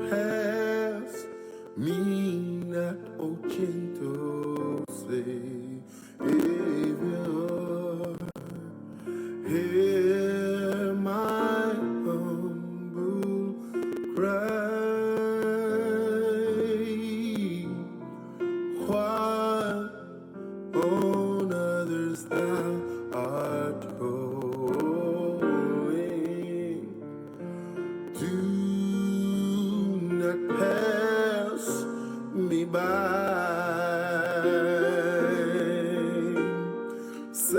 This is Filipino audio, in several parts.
Pass me not, O gentle Savior. Hear my humble cry, while on others thou art calling. Do not pass me by, Savior,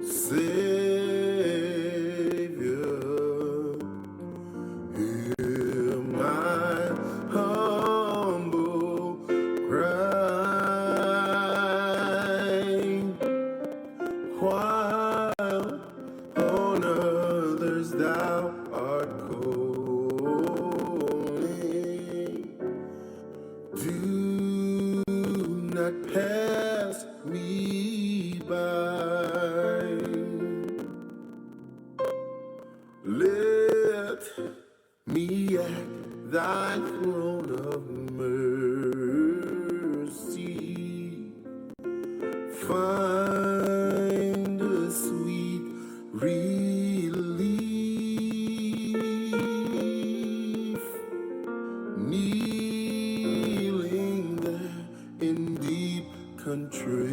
Savior. Hear my humble cry, while on others thou art calling. Do not pass me by. Let me at thy throne of mercy find a sweet relief, kneeling there in deep contrition.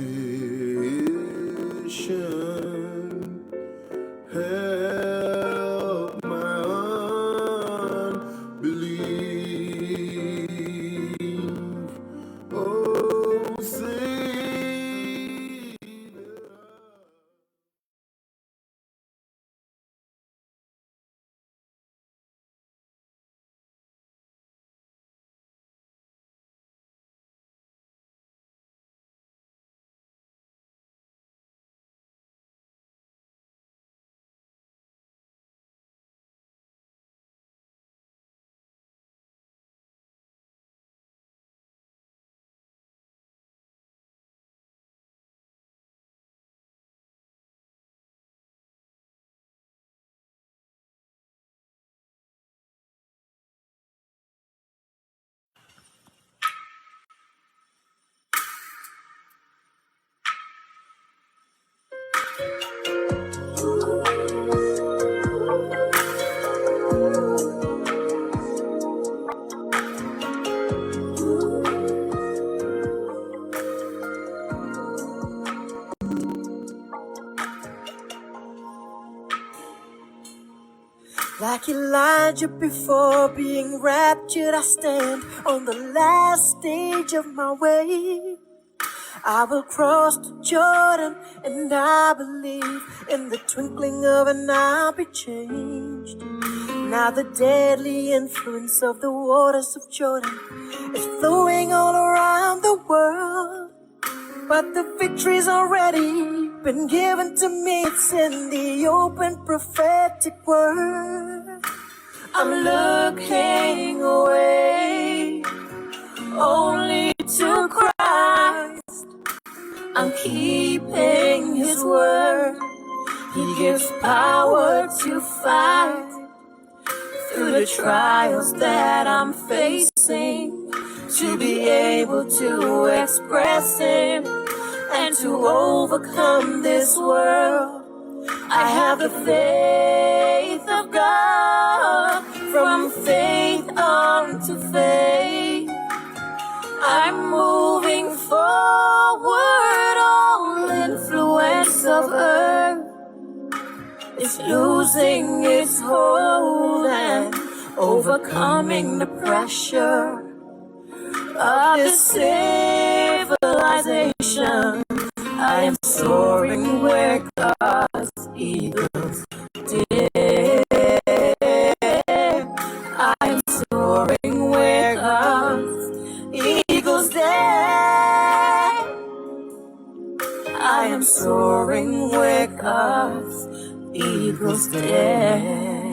Help my unbelief, oh Savior. Like Elijah before being raptured, I stand on the last stage of my way. I will cross the Jordan, and I believe in the twinkling of an eye I'll be changed. Now the deadly influence of the waters of Jordan is flowing all around the world. But the victory's already been given to me. It's in the open prophetic word. I'm looking away only to Christ. I'm keeping His word. He gives power to fight through the trials that I'm facing, to be able to express Him and to overcome this world. I have the faith of God, from faith unto faith. I'm moving forward, all influence of earth is losing its hold and overcoming the pressure of this civilization. I am soaring where God's eagles dare. I am soaring where God's eagles dare. I am soaring where God's eagles dare.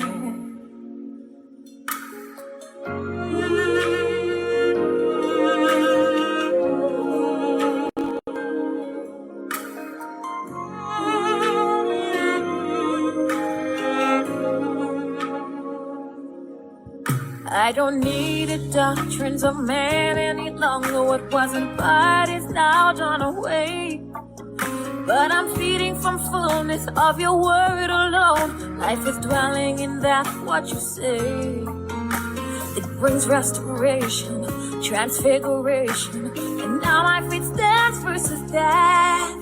I don't need the doctrines of man any longer. What wasn't right is now done away. But I'm feeding from fullness of your word alone. Life is dwelling in that what you say. It brings restoration, transfiguration, and now my faith stands versus that.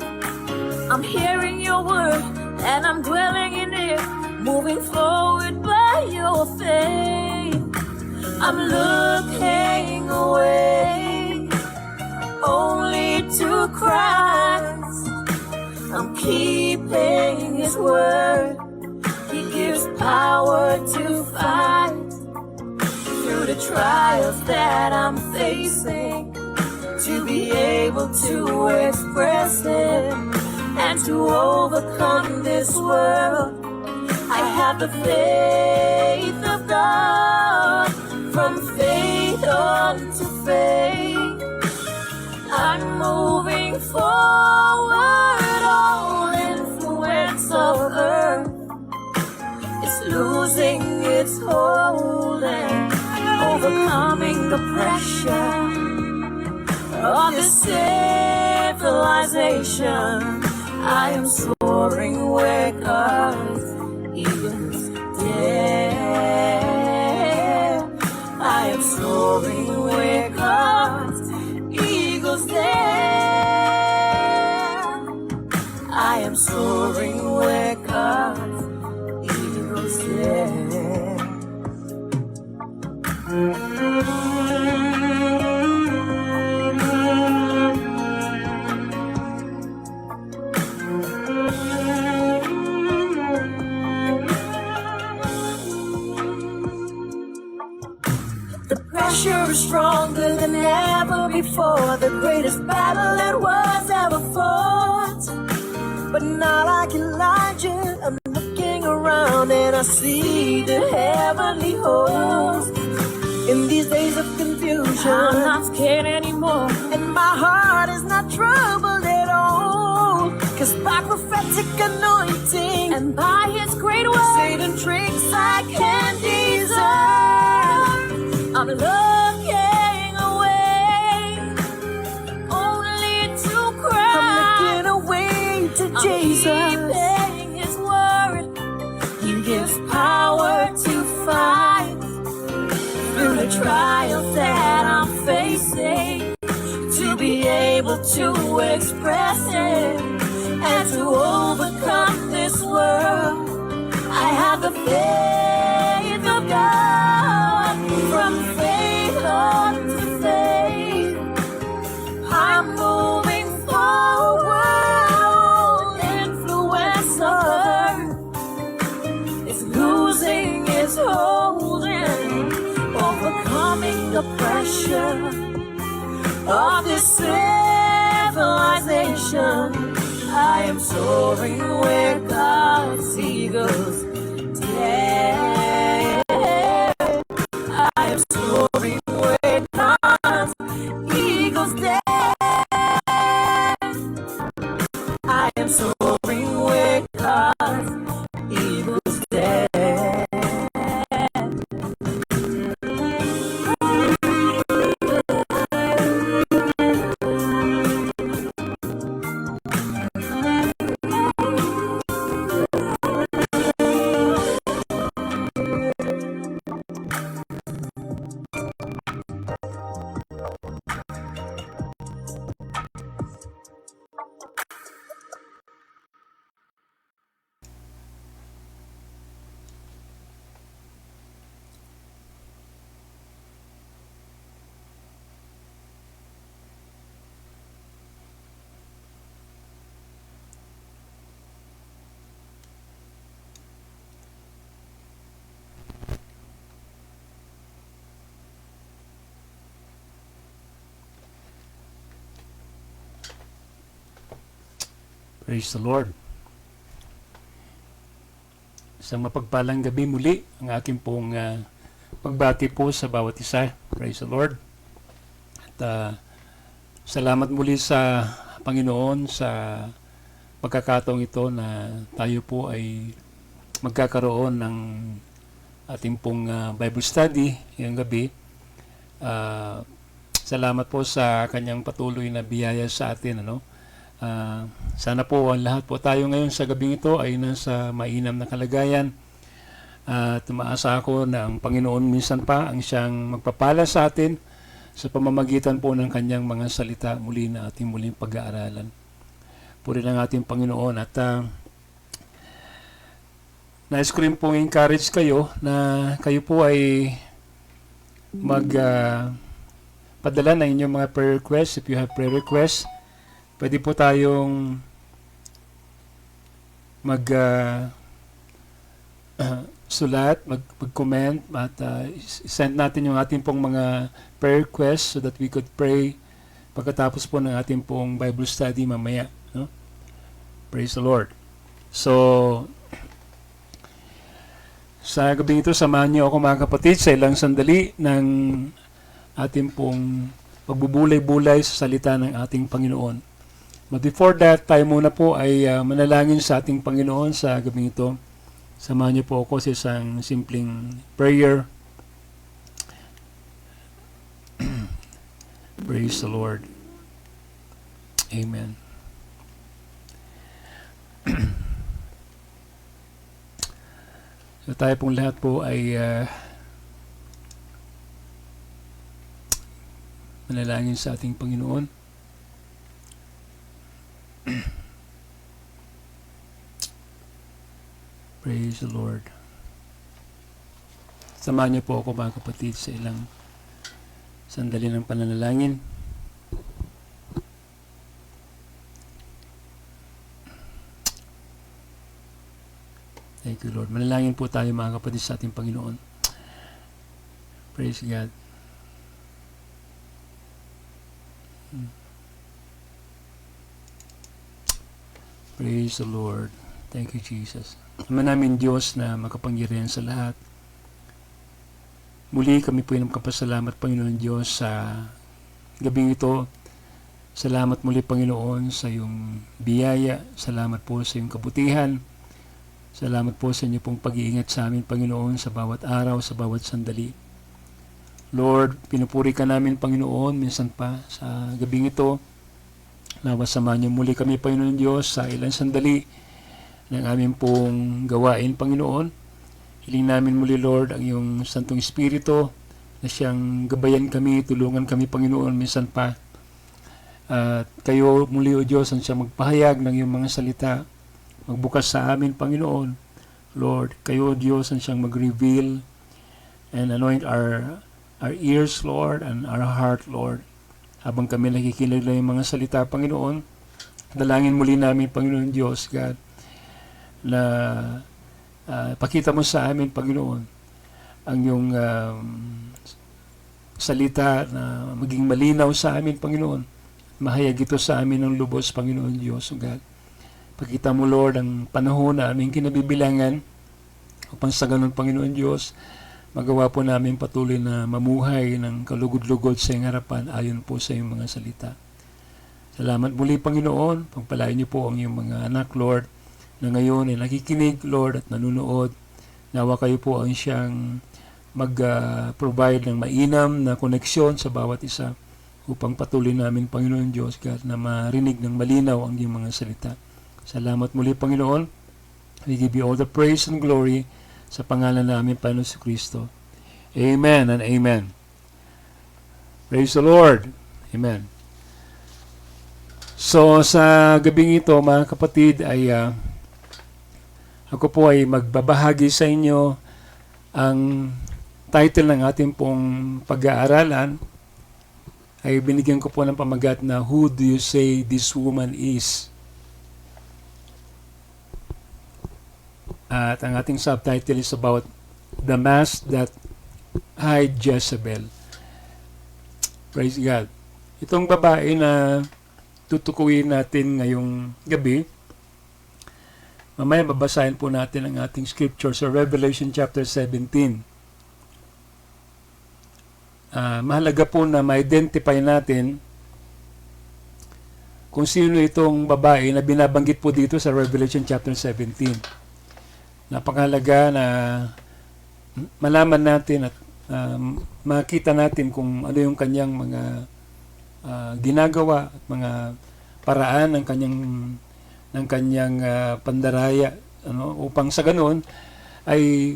I'm hearing your word and I'm dwelling in it, moving forward by your faith. I'm looking away only to Christ. I'm keeping his word. He gives power to fight through the trials that I'm facing, to be able to express it and to overcome this world. I have the faith of God, from faith on to faith. I'm moving forward, all influence of earth is losing its hold and overcoming the pressure of this civilization. I am soaring where God's eagles dare. I am soaring where God's eagles dare. I am soaring where God's eagles dare. Pressure is stronger than ever before, the greatest battle that was ever fought. But not like Elijah, I'm looking around and I see the heavenly host. In these days of confusion, I'm not scared anymore, and my heart is not troubled at all. Cause by prophetic anointing and by his great word, Satan tricks I can't deserve. I'm looking away only to Christ. I'm looking away to Jesus. I'm keeping his word. He gives power to fight through the trials that I'm facing, to be able to express it and to overcome this world. I have the faith of God, from faith on to faith. I'm moving forward, influence of earth is losing its hold and overcoming the pressure of this civilization. I am soaring where God's eagles dare. I am soaring where God's eagles dare. I am soaring where God's eagles dare. Praise the Lord. Isang mapagpalang gabi muli ang aking pong pagbati po sa bawat isa. Praise the Lord. At salamat muli sa Panginoon sa pagkakataong ito na tayo po ay magkakaroon ng ating pong Bible study ngayong gabi. Salamat po sa kanyang patuloy na biyaya sa atin. Sana po ang lahat po tayo ngayon sa gabing ito ay nasa mainam na kalagayan. At tumaasa ako na ang Panginoon minsan pa ang siyang magpapala sa atin sa pamamagitan po ng kanyang mga salita muli na ating muling pag-aaralan. Puri ng ating Panginoon. At nais ko rin pong encourage kayo na kayo po ay padala ng inyong mga prayer requests. If you have prayer requests, pwede po tayong sulat, mag-comment at send natin yung ating pong mga prayer requests so that we could pray pagkatapos po ng ating pong Bible study mamaya. No? Praise the Lord. So, sa gabi ito, samahan niyo ako mga kapatid sa ilang sandali ng ating pong pagbubulay-bulay sa salita ng ating Panginoon. But before that, tayo muna po ay manalangin sa ating Panginoon sa gabi ito. Samahan niyo po ako sa isang simpleng prayer. Praise the Lord. Amen. So tayo pong lahat po ay manalangin sa ating Panginoon. Praise the Lord. Samahan niyo po ako mga kapatid sa ilang sandali ng pananalangin. Thank you, Lord. Manalangin po tayo mga kapatid sa ating Panginoon. Praise God. Praise the Lord. Thank you, Jesus. Ama namin Diyos na makapangyarihan sa lahat. Muli kami po ay nagpapasalamat, Panginoon Diyos, sa gabing ito. Salamat muli, Panginoon, sa iyong biyaya. Salamat po sa iyong kabutihan. Salamat po sa inyo pong pag-iingat sa amin, Panginoon, sa bawat araw, sa bawat sandali. Lord, pinupuri ka namin, Panginoon, minsan pa sa gabing ito. Nawa samahan niyo muli kami, Panginoon Diyos, sa ilang sandali ng aming pong gawain, Panginoon. Hiling namin muli, Lord, ang iyong Santong Espiritu na siyang gabayan kami, tulungan kami, Panginoon, minsan pa. At kayo muli, O Diyos, ang siyang magpahayag ng iyong mga salita. Magbukas sa amin, Panginoon. Lord, kayo, Diyos, ang siyang mag-reveal and anoint our ears, Lord, and our heart, Lord. Habang kami nakikinig ng mga salita, Panginoon, dalangin muli namin, Panginoon Diyos, God, na pakita mo sa amin, Panginoon, ang iyong salita na maging malinaw sa amin, Panginoon. Mahayag ito sa amin ng lubos, Panginoon Diyos, God. Pakita mo, Lord, ang panahon na aming kinabibilangan upang sa ganun, Panginoon Diyos, magawa po namin patuloy na mamuhay ng kalugod-lugod sa iyong harapan ayon po sa iyong mga salita. Salamat muli, Panginoon. Pagpalain niyo po ang iyong mga anak, Lord, na ngayon ay nakikinig, Lord, at nanunood. Nawa kayo po ang siyang mag-provide ng mainam na koneksyon sa bawat isa upang patuloy namin, Panginoon Diyos, God, na marinig ng malinaw ang iyong mga salita. Salamat muli, Panginoon. We give you all the praise and glory sa pangalan namin, Panginoon Kristo. Amen and amen. Praise the Lord. Amen. So, sa gabing ito, mga kapatid, ay ako po ay magbabahagi sa inyo ang title ng ating pong pag-aaralan ay binigyan ko po ng pamagat na Who Do You Say This Woman Is? At ang ating subtitle is about the mask that hide Jezebel. Praise God. Itong babae na tutukuyin natin ngayong gabi, mamaya babasahin po natin ang ating scripture sa Revelation chapter 17. Mahalaga po na ma-identify natin kung sino itong babae na binabanggit po dito sa Revelation chapter 17. Napakahalaga na malaman natin at makita natin kung ano yung kanyang mga ginagawa at mga paraan ng kanyang pandaraya, upang sa ganoon ay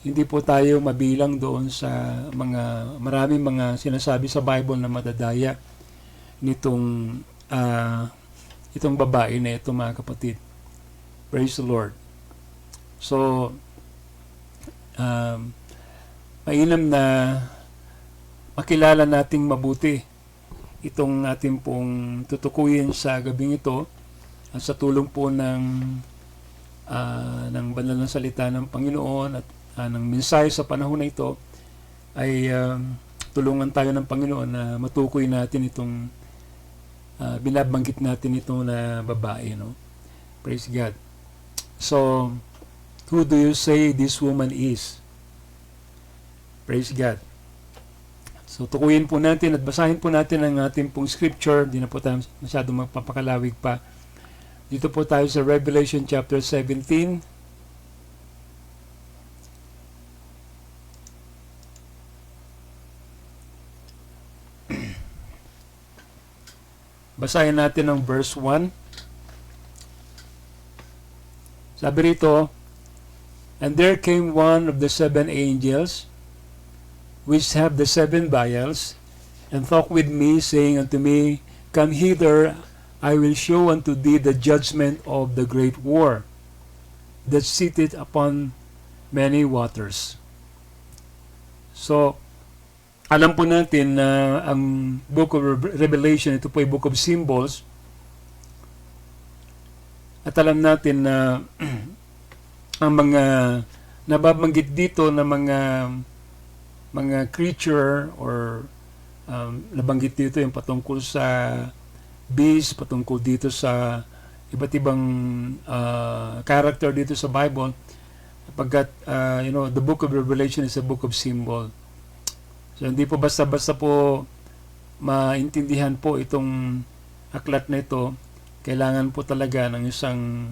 hindi po tayo mabilang doon sa maraming mga sinasabi sa Bible na madadaya nitong itong babae na ito, mga kapatid. Praise the Lord. So, mainam na makilala nating mabuti itong ating pong tutukuyin sa gabing ito, at sa tulong po ng banal na salita ng Panginoon at ng mensahe sa panahon na ito, ay tulungan tayo ng Panginoon na matukoy natin itong binabanggit natin ito na babae, no? Praise God. So, who do you say this woman is? Praise God. So, tukuyin po natin at basahin po natin ang ating pong scripture. Di na po tayo masyadong magpapakalawig pa. Dito po tayo sa Revelation chapter 17. Basahin natin ang verse 1. Sabi rito, "And there came one of the 7 angels, which have the 7 vials, and talked with me, saying unto me, Come hither, I will show unto thee the judgment of the great war, that sitteth upon many waters." So, alam po natin na ang Book of Revelation, ito po ay Book of Symbols. At alam natin na ang mga nababanggit dito na mga creature or nabanggit dito yung patungkol sa beast, patungkol dito sa iba't ibang character dito sa Bible, pagkat the Book of Revelation is a book of symbol. So hindi po basta-basta po maintindihan po itong aklat na ito. Kailangan po talaga ng isang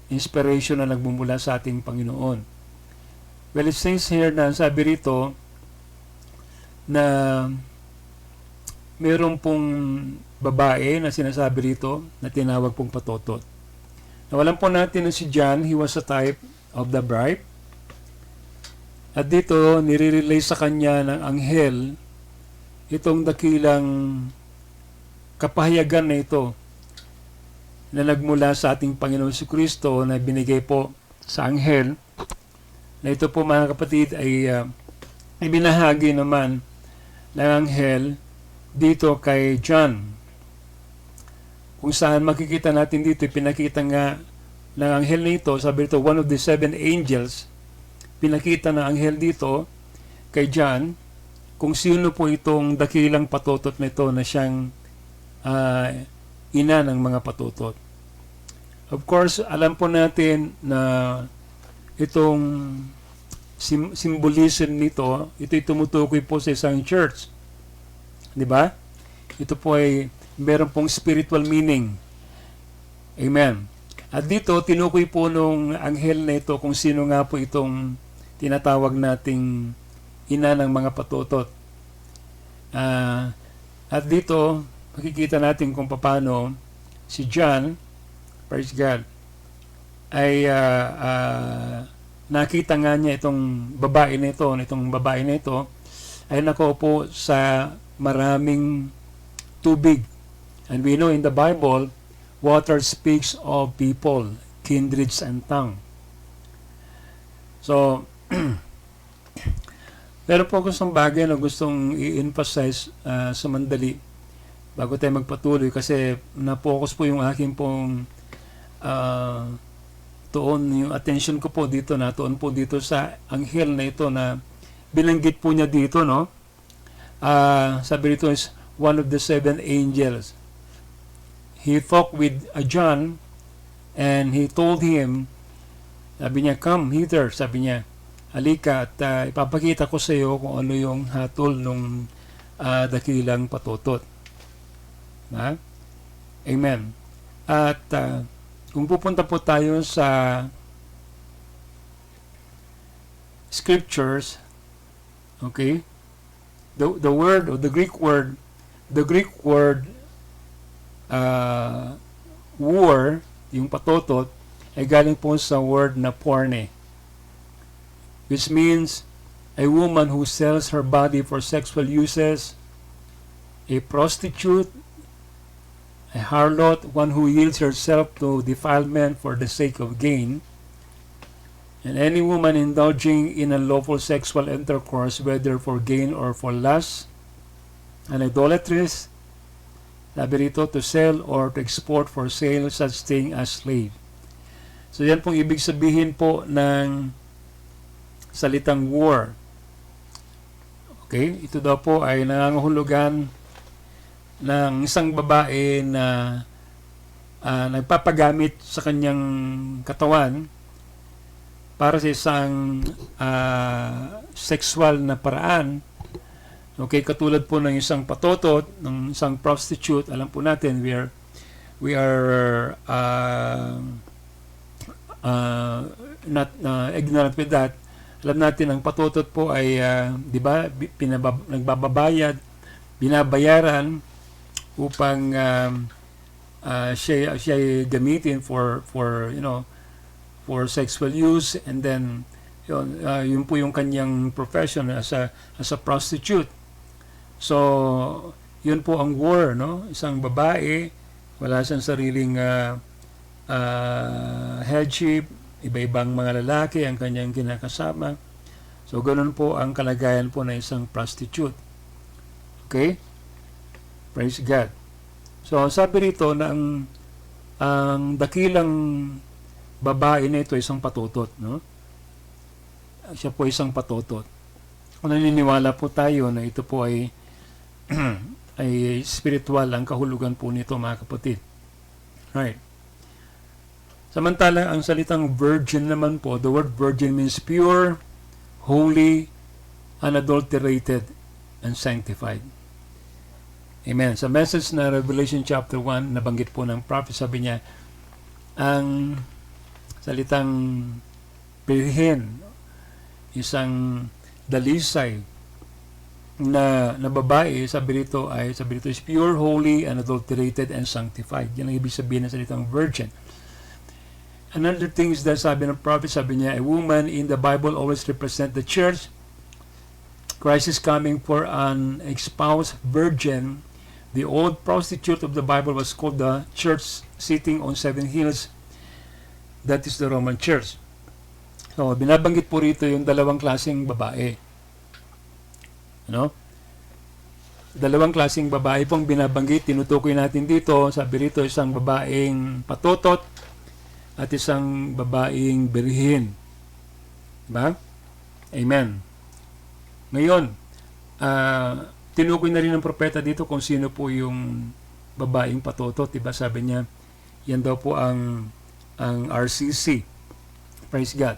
inspiration na nagmumula sa ating Panginoon. Well, it says here na sabi rito na mayroon pong babae na sinasabi rito na tinawag pong patotot. Nawalan po natin na si John, he was a type of the bride. At dito, nire-relay sa kanya ng anghel itong dakilang kapahayagan na ito na nagmula sa ating Panginoon si Kristo na binigay po sa anghel, na ito po, mga kapatid, ay ibinahagi naman ng anghel dito kay John. Kung saan makikita natin dito, pinakita nga ng anghel nito, sabi ito, one of the 7 angels, pinakita ng anghel dito kay John kung sino po itong dakilang patotot na ito na siyang ina ng mga patotot. Of course, alam po natin na itong symbolism nito, ito'y tumutukoy po sa isang church. Di ba? Ito po ay meron pong spiritual meaning. Amen. At dito, tinukoy po nung anghel na ito kung sino nga po itong tinatawag nating ina ng mga patotot. At dito, makikita natin kung paano si John, praise God, ay nakita nga niya itong babae na ito ay nakaupo sa maraming tubig. And we know in the Bible, water speaks of people, kindreds, and tongue. So, pero po gustong bagay na gustong i-emphasize sa mandali bago tayo magpatuloy, kasi na-focus po yung aking pong yung attention ko po dito, natuon po dito sa anghel na ito na binanggit po niya dito, no? Sabi dito is one of the 7 angels. He talked with John and he told him, sabi niya, "Come hither," sabi niya, "halika at ipapakita ko sa iyo kung ano yung hatol nung dakilang patotot." Amen. At kung pupunta po tayo sa scriptures, okay, the word or the Greek word war, yung patotot, ay galing po sa word na porne, which means a woman who sells her body for sexual uses, a prostitute, a harlot, one who yields herself to defilement for the sake of gain, and any woman indulging in unlawful sexual intercourse, whether for gain or for lust, an idolatress, sabi rito, to sell or to export for sale such thing as slave. So yan pong ibig sabihin po ng salitang war. Okay, ito daw po ay nangangahulugan ng isang babae na nagpapagamit sa kanyang katawan para sa isang sexual na paraan. Okay, katulad po ng isang patotot, ng isang prostitute. Alam po natin, we are not ignorant with that. Alam natin ang patotot po ay di ba, nagbababayad, binabayaran upang siya gamitin for for sexual use, and then yun po yung kanyang profession as a prostitute. So yun po ang war, no? Isang babae, wala siyang sariling headship, iba-ibang mga lalaki ang kanyang kinakasama. So ganun po ang kalagayan po ng isang prostitute. Okay? Praise God. So sabi rito na ang dakilang babae na ito isang patotot, no? Siya po isang patotot. Kung naniniwala po tayo na ito po ay ay spiritual ang kahulugan po nito, mga kapatid. Right. Samantala, ang salitang virgin naman po, the word virgin means pure, holy, unadulterated, and sanctified. Amen. Sa message na Revelation chapter 1, nabanggit po ng prophet, sabi niya, ang salitang birhen, isang dalisay na babae, sabi rito is pure, holy, unadulterated, and sanctified. Yan ang ibig sabihin ng salitang virgin. Another thing is that sabi ng prophet, sabi niya, a woman in the Bible always represent the church. Christ is coming for an espoused virgin. The old prostitute of the Bible was called the church sitting on 7 hills. That is the Roman church. So, binabanggit po rito yung dalawang klaseng babae. Ano? Dalawang klaseng babae pong binabanggit, tinutukoy natin dito. Sabi rito, isang babaeng patotot at isang babaeng birhen. Diba? Amen. Ngayon, tinukoy na rin ng propeta dito kung sino po yung babaeng patotot. Diba? Sabi niya, yan daw po ang RCC. Praise God.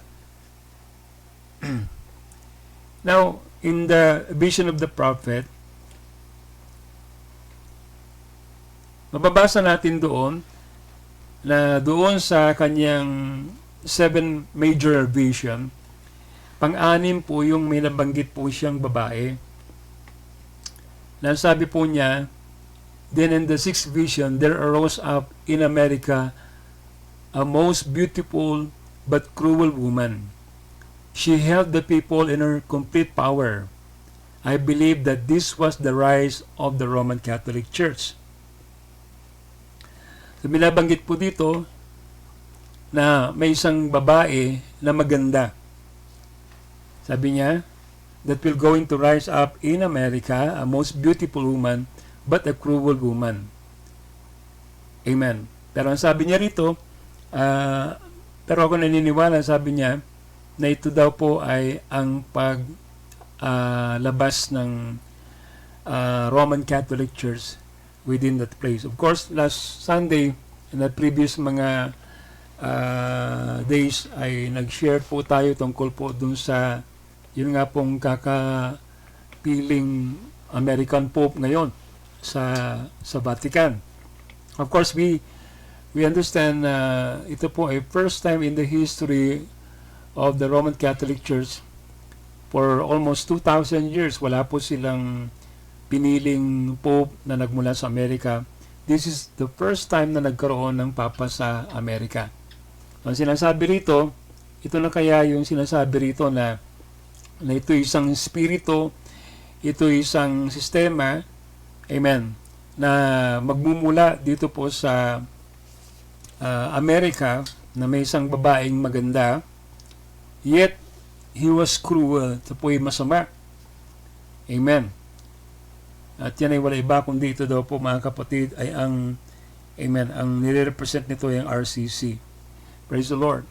Now, in the vision of the prophet, mababasa natin doon na doon sa kanyang 7 major vision, pang-anim po yung may nabanggit po siyang babae. Nasabi po niya, then in the 6th vision, there arose up in America a most beautiful but cruel woman. She held the people in her complete power. I believe that this was the rise of the Roman Catholic Church. So, binabanggit po dito na may isang babae na maganda. Sabi niya, that will going to rise up in America, a most beautiful woman, but a cruel woman. Amen. Pero ang sabi niya rito, pero ako naniniwala, sabi niya, na ito daw po ay ang paglabas ng Roman Catholic Church within that place. Of course, last Sunday, in the previous mga days, ay nag-share po tayo tungkol po dun sa yun nga pong kakapiling American Pope ngayon sa Vatican. Of course, we understand ito po ay first time in the history of the Roman Catholic Church for almost 2,000 years, wala po silang piniling pope na nagmula sa Amerika. This is the first time na nagkaroon ng papa sa Amerika. Ang sinasabi rito, ito na kaya yung sinasabi rito na ito isang spirito, ito isang sistema, amen, na magmumula dito po sa Amerika, na may isang babaeng maganda, yet he was cruel. Ito po ay masama. Amen. At yan ay wala iba kundi ito daw po, mga kapatid, ay ang, amen, ang nire-represent nito ay ang RCC. Praise the Lord.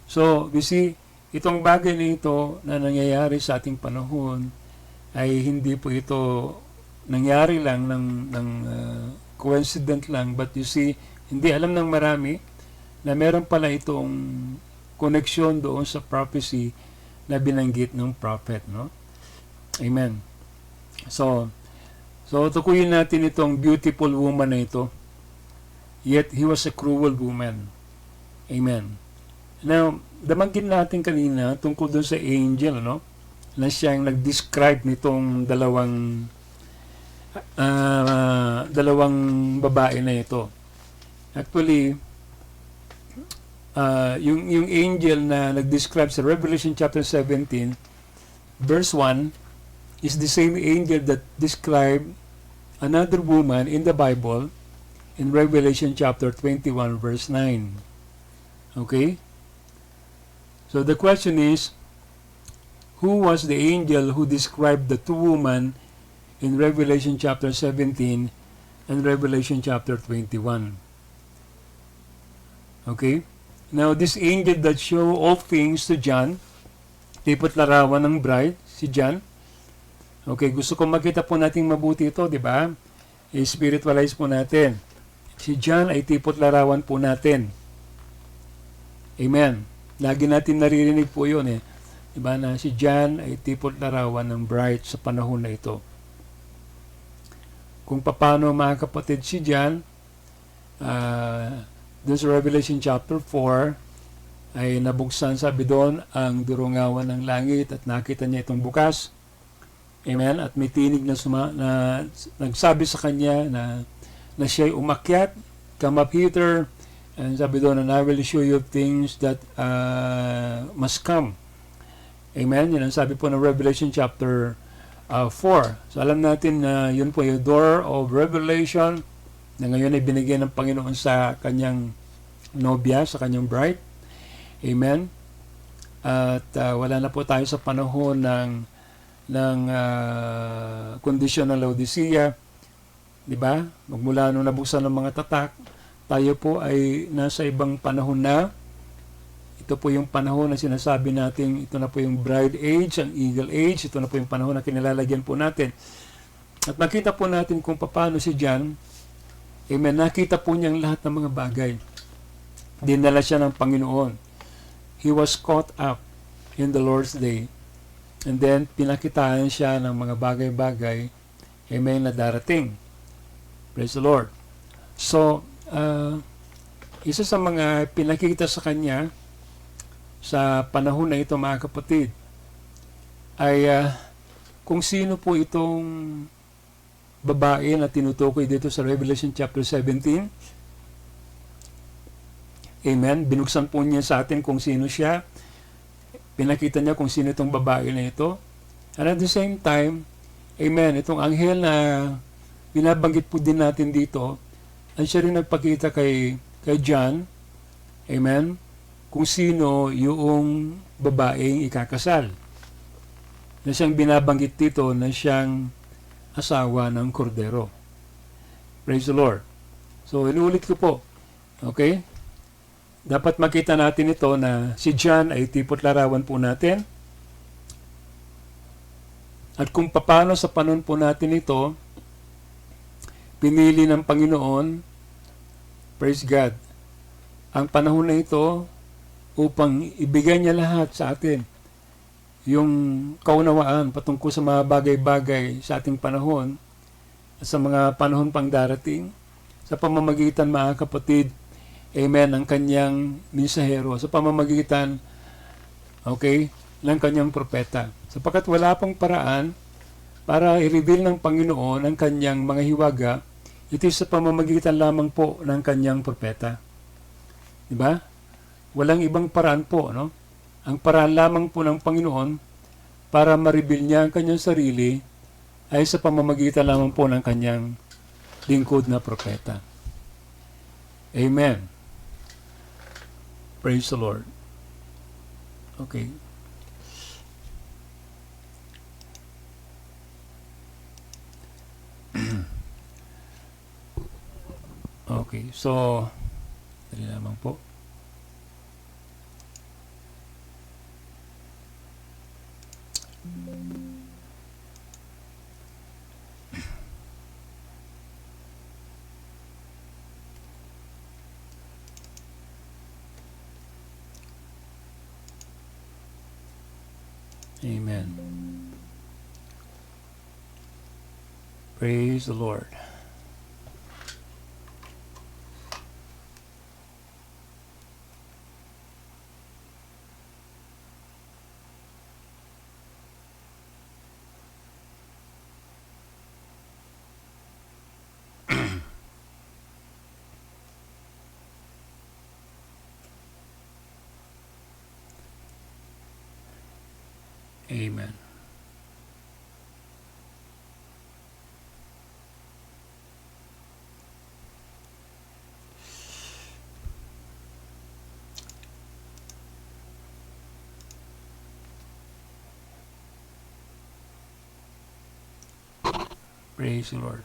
So, you see, itong bagay na ito na nangyayari sa ating panahon ay hindi po ito nangyari lang ng coincident lang, but you see, hindi alam ng marami na meron pala itong connection doon sa prophecy na binanggit ng prophet, no? Amen. So tukuyin natin itong beautiful woman na ito. Yet he was a cruel woman. Amen. Now, damangkin natin kanina tungkol doon sa angel, no? Na siyang nag-describe nitong dalawang babae na ito. Actually, yung angel na nag-describe sa Revelation chapter 17 verse 1 is the same angel that described another woman in the Bible in Revelation chapter 21 verse 9. Okay? So the question is, who was the angel who described the two women in Revelation chapter 17 and Revelation chapter 21? Okay? Now, this angel that show all things to John, tipot larawan ng bride, si John. Okay, gusto ko makita po natin mabuti ito, di ba? I-spiritualize po natin. Si John ay tipot larawan po natin. Amen. Lagi natin naririnig po yun eh. Di ba na si John ay tipot larawan ng bride sa panahon na ito. Kung paano, mga kapatid, si John, doon sa Revelation chapter 4 ay nabuksan, sabi doon, ang durungawan ng langit at nakita niya itong bukas. Amen. At may tinig na nagsabi sa kanya na siya'y umakyat. Come up hither. And sabi doon, and I will show you things that must come. Amen. Yan ang sabi po ng Revelation chapter 4. So alam natin na yun po yung door of revelation na ngayon ay binigyan ng Panginoon sa kanyang nobya, sa kanyang bride. Amen. At wala na po tayo sa panahon ng kondisyon ng Laodicea. Diba? Magmula nung nabuksan ng mga tatak, tayo po ay nasa ibang panahon na. Ito po yung panahon na sinasabi natin, ito na po yung bride age, ang eagle age, ito na po yung panahon na kinilalagyan po natin. At nakita po natin kung paano si John, amen, nakita po niyang lahat ng mga bagay. Dinala siya ng Panginoon. He was caught up in the Lord's day. And then, pinakitaan siya ng mga bagay-bagay, amen, na darating. Praise the Lord. So, isa sa mga pinakita sa kanya sa panahon na ito, mga kapatid, ay kung sino po itong babae na tinutukoy dito sa Revelation chapter 17. Amen. Binuksan po niya sa atin kung sino siya. Pinakita niya kung sino itong babae na ito. And at the same time, amen, itong anghel na binabanggit po din natin dito, ay siya rin nagpakita kay John, amen, kung sino yung babaeng ikakasal. Na siyang binabanggit dito na siyang asawa ng kordero. Praise the Lord. So, inuulit ko po. Okay? Dapat makita natin ito na si John ay tipot larawan po natin. At kung paano sa panahon po natin ito, pinili ng Panginoon, praise God, ang panahon na ito upang ibigay niya lahat sa atin yung kaunawaan patungkol sa mga bagay-bagay sa ating panahon at sa mga panahon pang darating sa pamamagitan, mga kapatid, amen, ng kanyang mensahero, sa pamamagitan, okay, ng kanyang propeta. Sapagkat wala pang paraan para i-reveal ng Panginoon ang kanyang mga hiwaga, ito sa pamamagitan lamang po ng kanyang propeta. Diba? Walang ibang paraan po, no? Ang paraan lamang po ng Panginoon para ma-reveal niya ang kanyang sarili ay sa pamamagitan lamang po ng kanyang lingkod na propeta. Amen. Praise the Lord. Okay. Okay, so dali lamang po. Amen. Praise the Lord. Amen. Praise the Lord.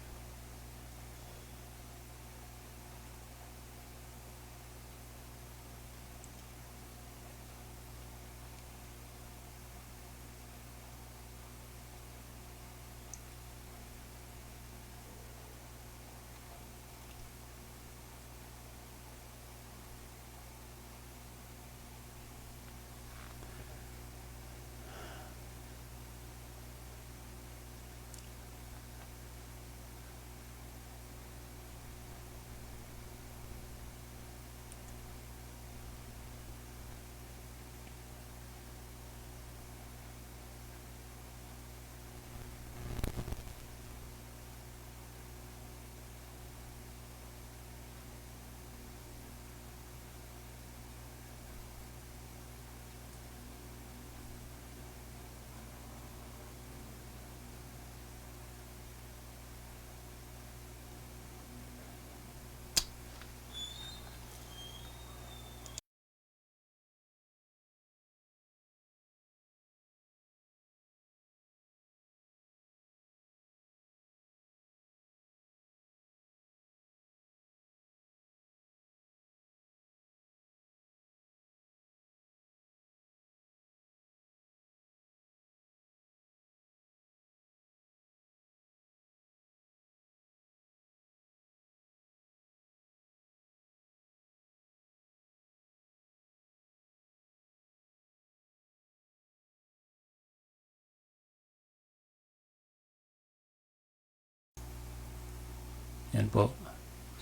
Yan po.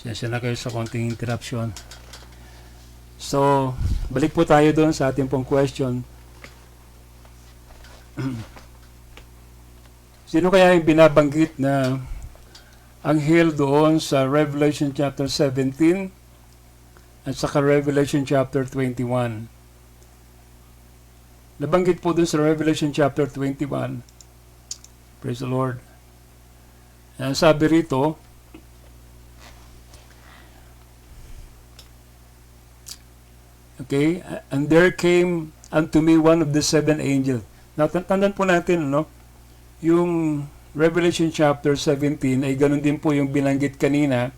Siyensya na kayo sa konting interruption. So, balik po tayo doon sa ating pong question. Sino kaya yung binabanggit na anghel doon sa Revelation chapter 17 at saka Revelation chapter 21? Nabanggit po doon sa Revelation chapter 21. Praise the Lord. Ang sabi rito, okay, and there came unto me one of the seven angels. Now, tandaan po natin, no? Yung Revelation chapter 17 ay ganun din po yung binanggit kanina,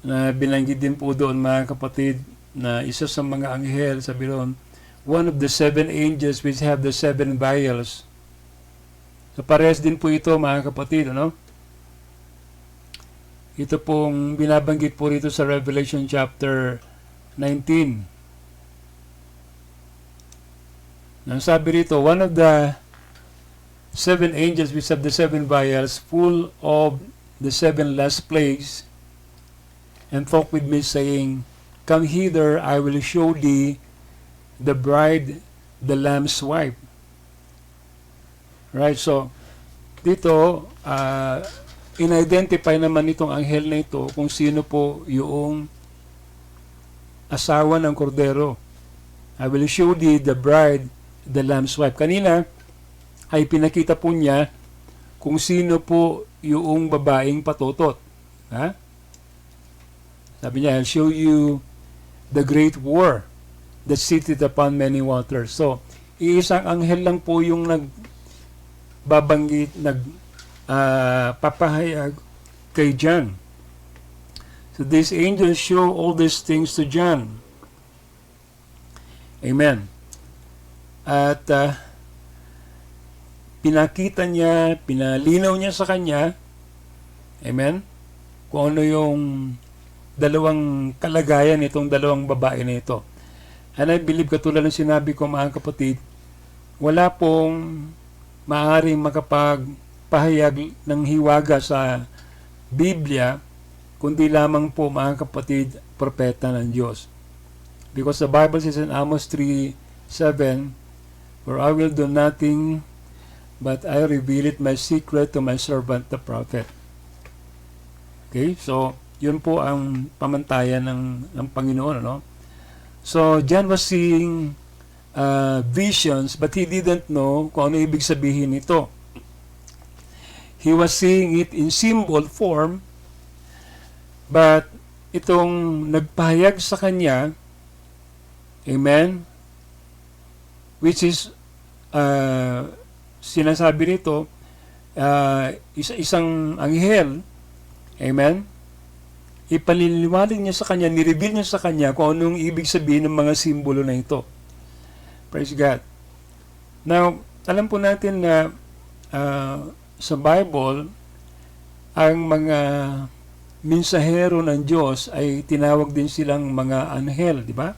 na binanggit din po doon, mga kapatid, na isa sa mga anghel, sabi doon, one of the seven angels which have the seven vials. So, parehas din po ito, mga kapatid, ano? Ito pong binabanggit po rito sa Revelation chapter 19. Nang sabi rito, one of the seven angels which have the seven vials full of the seven last plagues, and talked with me, saying, Come hither, I will show thee the bride, the Lamb's wife. Right, so dito, in-identify naman itong anghel na ito kung sino po yung asawa ng kordero. I will show thee the bride, the Lamb's wife. Kanina ay pinakita po niya kung sino po yung babaeng patotot. Ha? Sabi niya, I'll show you the great war that sitteth upon many waters. So, iisang anghel lang po yung nagbabanggit, papahayag kay John. So these angels show all these things to John. Amen. At pinakita niya, pinalinaw niya sa kanya, amen, kung ano yung dalawang kalagayan nitong dalawang babae na ito. And I believe, katulad ng sinabi ko mga kapatid, wala pong maaaring makapagpahayag ng hiwaga sa Biblia, kundi lamang po mga kapatid, propeta ng Diyos. Because the Bible says in Amos 3:7, for I will do nothing, but I reveal it my secret to my servant the prophet. Okay, so yun po ang pamantayan ng Panginoon, ano? So John was seeing visions, but he didn't know kung ano ibig sabihin nito. He was seeing it in symbol form, but itong nagpahayag sa kanya, amen, which is sinasabi nito, isang anghel, amen, ipaliliwanag niya sa kanya, nireveal niya sa kanya kung anong ibig sabihin ng mga simbolo na ito. Praise God. Now, alam po natin na sa Bible, ang mga mensahero ng Diyos ay tinawag din silang mga anghel, di ba?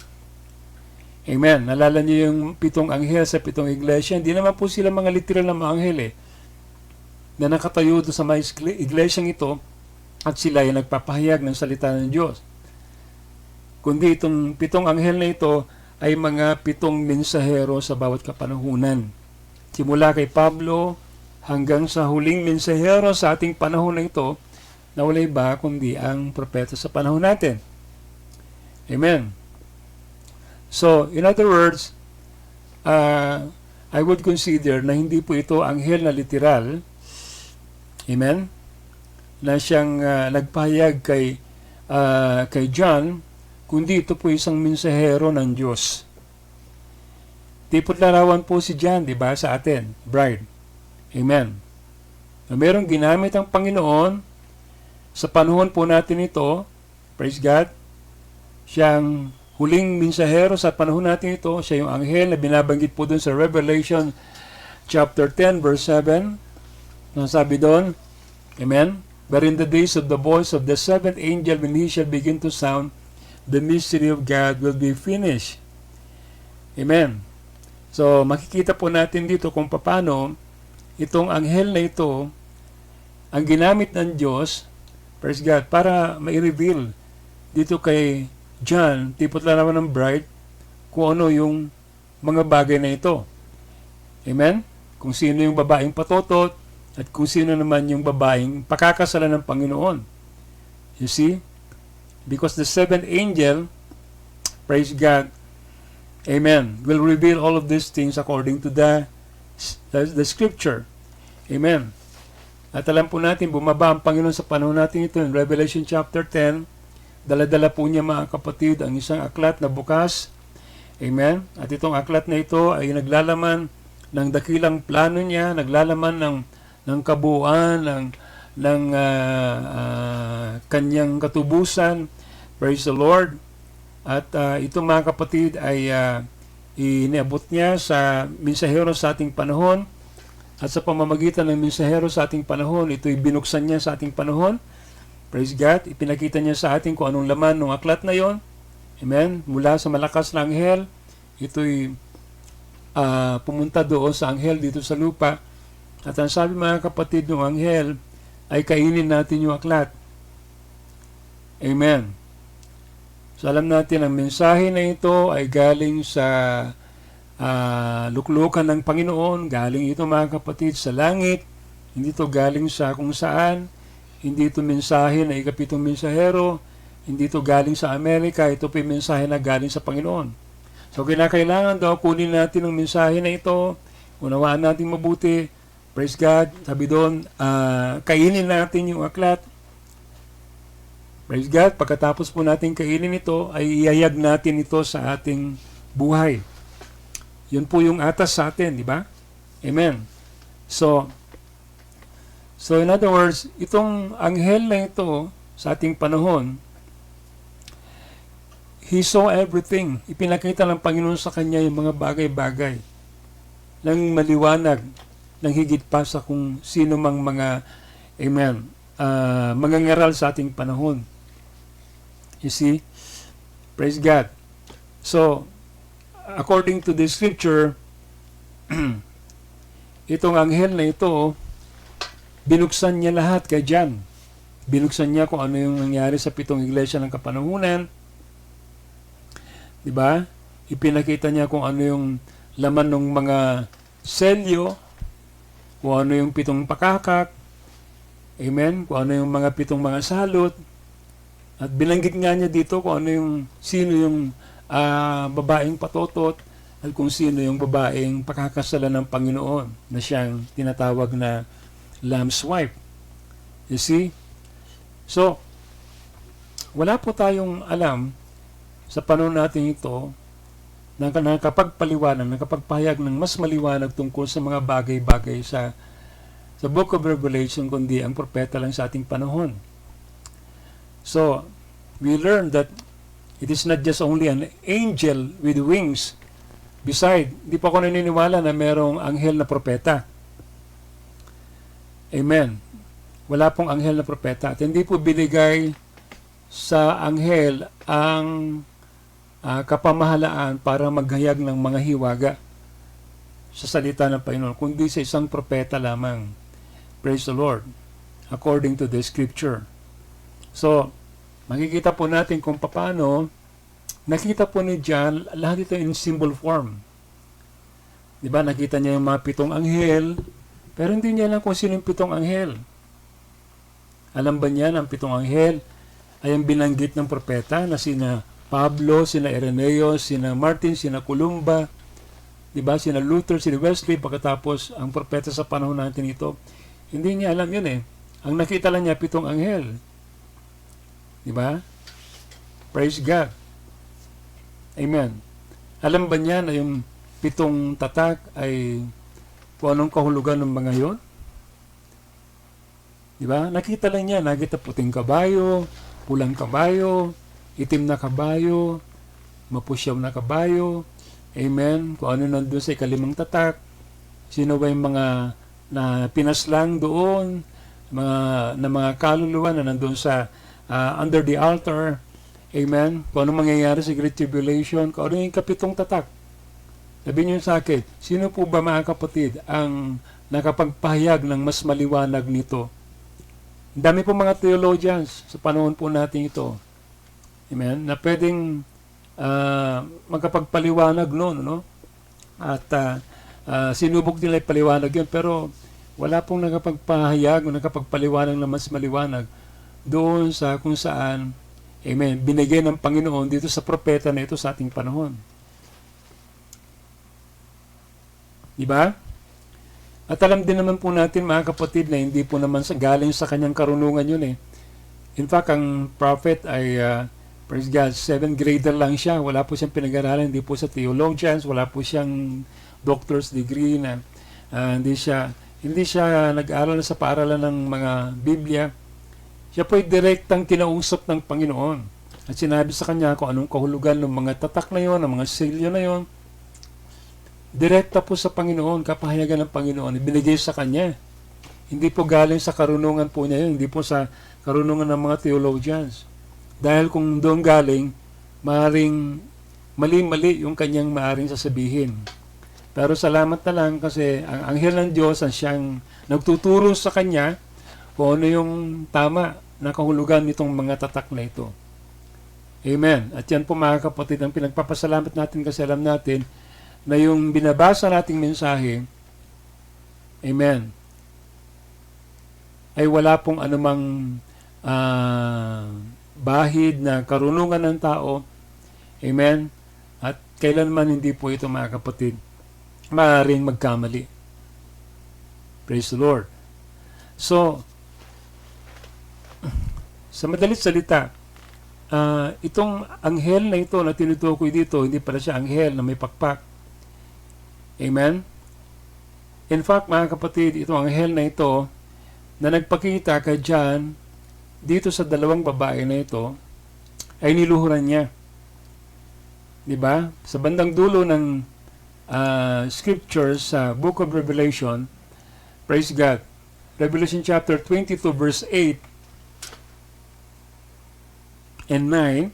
Amen. Nalala niyo yung 7 anghel sa 7 iglesia. Hindi naman po sila mga literal na mga anghel na nakatayo doon sa mga iglesyang ito at sila ay nagpapahayag ng salita ng Diyos. Kundi itong 7 anghel na ito ay mga 7 mensahero sa bawat kapanahunan. Simula kay Pablo hanggang sa huling mensahero sa ating panahon na ito, na wala iba kundi ang propeta sa panahon natin. Amen. So, in other words, I would consider na hindi po ito anghel na literal, amen, na siyang nagpahayag kay John, kundi ito po isang mensahero ng Diyos. Tipot larawan po si John, di ba, sa atin, bride. Amen. Na merong ginamit ang Panginoon sa panahon po natin ito, praise God, siyang huling mensahero sa panahon natin ito, siya yung anghel na binabanggit po dun sa Revelation chapter 10 verse 7. Nasabi doon, amen, but in the days of the voice of the 7th angel, when he shall begin to sound, the mystery of God will be finished. Amen. So, makikita po natin dito kung paano itong anghel na ito ang ginamit ng Diyos, praise God, para ma-reveal dito kay John, tipot lang naman ng bride, kung ano yung mga bagay na ito. Amen? Kung sino yung babaeng patotot at kung sino naman yung babaeng pakakasalan ng Panginoon. You see? Because the 7th angel, praise God, amen, will reveal all of these things according to the scripture. Amen. At alam po natin, bumaba ang Panginoon sa panahon natin ito in Revelation chapter 10. Dala-dala po niya mga kapatid ang isang aklat na bukas. Amen. At itong aklat na ito ay naglalaman ng dakilang plano niya, naglalaman ng kabuuan, ng kanyang katubusan. Praise the Lord. At itong mga kapatid ay iniabot niya sa mensahero sa ating panahon. At sa pamamagitan ng mensahero sa ating panahon, ito'y binuksan niya sa ating panahon. Praise God. Ipinakita niya sa atin kung anong laman ng aklat na yon. Amen. Mula sa malakas na anghel, ito'y pumunta doon sa anghel dito sa lupa. At ang sabi mga kapatid ng anghel, ay kainin natin yung aklat. Amen. So alam natin, ang mensahe na ito ay galing sa luklukan ng Panginoon. Galing ito mga kapatid sa langit. Hindi ito galing sa kung saan. Hindi ito mensahe na ikapitong mensahero. Hindi ito galing sa Amerika. Ito po yung mensahe na galing sa Panginoon. So kinakailangan daw kunin natin ang mensahe na ito. Unawaan natin mabuti. Praise God. Sabi doon, kainin natin yung aklat. Praise God. Pagkatapos po natin kainin ito, ay iyayag natin ito sa ating buhay. Yun po yung atas sa atin, di ba? Amen. So in other words, itong anghel na ito sa ating panahon, he saw everything. Ipinakita ng Panginoon sa kanya yung mga bagay-bagay ng maliwanag, ng higit pa sa kung sino mang mga, amen, mga ngaral sa ating panahon. You see? Praise God. So, according to the scripture, itong anghel na ito, binuksan niya lahat kay John. Binuksan niya kung ano yung nangyari sa 7 iglesia ng kapanahunan. Diba? Ipinakita niya kung ano yung laman ng mga selyo, kung ano yung 7 pakakak, amen, kung ano yung mga 7 mga salot, at binanggit nga niya dito kung ano yung, sino yung babaeng patotot, at kung sino yung babaeng pakakasalan ng Panginoon, na siyang tinatawag na Lamb's wife. You see? So, wala po tayong alam sa panahon natin ito na nakapagpaliwanag, nakapagpahayag ng mas maliwanag tungkol sa mga bagay-bagay sa Book of Revelation, kundi ang propeta lang sa ating panahon. So, we learn that it is not just only an angel with wings. Beside, di pa ako naniniwala na merong anghel na propeta. Amen. Wala pong anghel na propeta. At hindi po binigay sa anghel ang kapamahalaan para maghayag ng mga hiwaga sa salita ng Panginoon, kundi sa isang propeta lamang. Praise the Lord. According to the scripture. So, makikita po natin kung paano nakita po ni John lahat ito in symbol form. Diba? Nakita niya yung mga 7 anghel, pero hindi niya alam kung sino yung 7 anghel. Alam ba niya na ang 7 anghel ay ang binanggit ng propeta na sina Pablo, sina Irenaeus, sina Martin, sina Columba, diba? Sina Luther, sina Wesley, pagkatapos ang propeta sa panahon natin ito. Hindi niya alam yun eh. Ang nakita lang niya 7 anghel. Diba? Praise God. Amen. Alam ba niya na yung 7 tatak ay kung anong kahulugan ng mga yon? Diba? Nakita lang niya, nakita puting kabayo, pulang kabayo, itim na kabayo, mapusyaw na kabayo. Amen. Kung ano nandun sa 5 tatak, sino ba yung mga na pinaslang doon, mga kaluluwa na nandun sa under the altar. Amen. Kung ano mangyayari sa Great Tribulation, kung ano yung 7 tatak. Sabihin niyo sa akin, sino po ba mga kapatid ang nakapagpahayag ng mas maliwanag nito? Ang dami po mga theologians sa panahon po natin ito. Amen? Na pwedeng magkapagpaliwanag noon, no? At sinubok nila ipaliwanag yun, pero wala pong nakapagpahayag o nakapagpaliwanag na mas maliwanag doon sa kung saan, amen, binigay ng Panginoon dito sa propeta na ito sa ating panahon. Diba? At alam din naman po natin mga kapatid na hindi po naman galing sa kanyang karunungan yun eh. In fact, ang prophet ay, praise God, 7th grader lang siya. Wala po siyang pinag-aralan, hindi po sa theologians, wala po siyang doctor's degree na hindi siya nag-aaral sa paaralan ng mga Biblia. Siya po ay direktang kinausap ng Panginoon. At sinabi sa kanya kung anong kahulugan ng mga tatak na yon, ng mga selyo na yon. Direkta po sa Panginoon, kapahayagan ng Panginoon, ibinigay sa kanya. Hindi po galing sa karunungan po niya yun, hindi po sa karunungan ng mga theologians. Dahil kung doon galing, maaaring mali-mali yung kanyang maaaring sasabihin. Pero salamat na lang kasi ang anghel ng Diyos ang siyang nagtuturo sa kanya kung ano yung tama na kahulugan nitong mga tatak na ito. Amen. At yan po mga kapatid, ang pinagpapasalamat natin kasi alam natin na yung binabasa nating mensahe, amen, ay wala pong anumang bahid na karunungan ng tao, amen, at kailanman hindi po ito, mga kapatid, maaaring magkamali. Praise the Lord. So, sa madalit salita, itong anghel na ito na tinutukoy dito, hindi pala siya anghel na may pakpak. Amen? In fact, mga kapatid, itong anghel na ito na nagpakita kay John dito sa dalawang babae na ito ay niluhuran niya. Diba? Sa bandang dulo ng scriptures sa Book of Revelation, praise God, Revelation chapter 22 verse 8 and 9,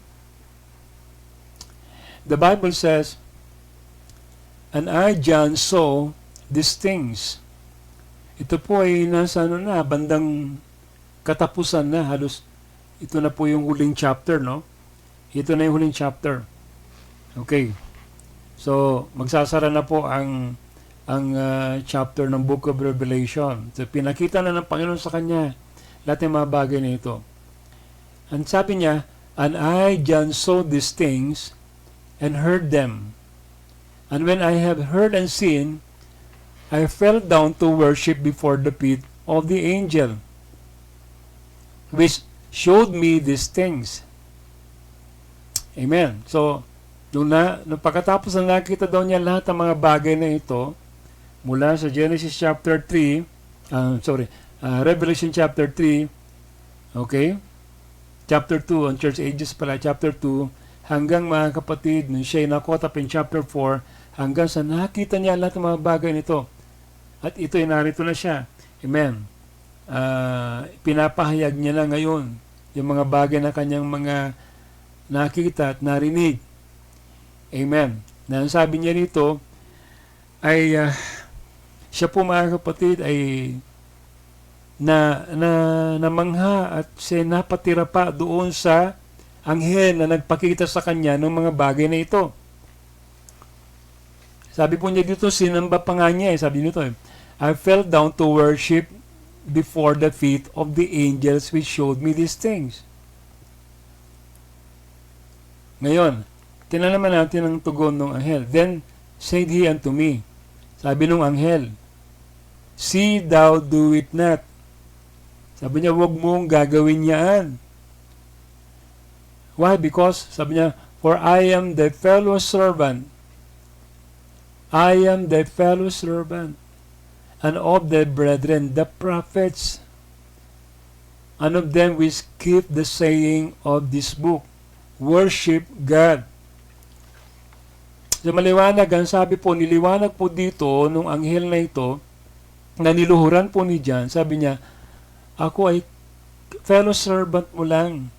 the Bible says, "And I, John, saw these things." Ito po ay nasa bandang katapusan na, halos ito na po yung huling chapter, no? Ito na yung huling chapter. Okay. So, magsasara na po ang chapter ng Book of Revelation. So, pinakita na ng Panginoon sa kanya lahat ng mga bagay na ito. And sabi niya, "And I, John, saw these things and heard them. And when I have heard and seen, I fell down to worship before the feet of the angel, which showed me these things." Amen. So, nung pagkatapos na nakita daw niya lahat ng mga bagay na ito, mula sa Genesis chapter 3, Revelation chapter 3, okay, chapter 2, on church ages pala, chapter 2, hanggang, mga kapatid, nung siya'y nakotap in chapter 4, hanggang sa nakita niya lahat ng mga bagay nito. At ito'y narito na siya. Amen. Pinapahayag niya na ngayon yung mga bagay na kanyang mga nakita at narinig. Amen. Na ang sabi niya rito ay siya po, mga kapatid, ay namangha at siya napatira pa doon sa anghel na nagpakita sa kanya ng mga bagay na ito. Sabi po niya dito, sinamba pa nga niya. Sabi nito, "I fell down to worship before the feet of the angels which showed me these things." Ngayon, tingnan naman natin ang tugon ng anghel. "Then said he unto me," sabi ng anghel, "See thou do it not." Sabi niya, "Huwag mong gagawin yan." Why? Because, sabi niya, "For I am thy fellow servant. I am thy fellow servant, and of thy brethren, the prophets, and of them which keep the saying of this book. Worship God." So, maliwanag, ang sabi po, niliwanag po dito nung anghel na ito, na niluhuran po ni John, sabi niya, "Ako ay fellow servant mo lang."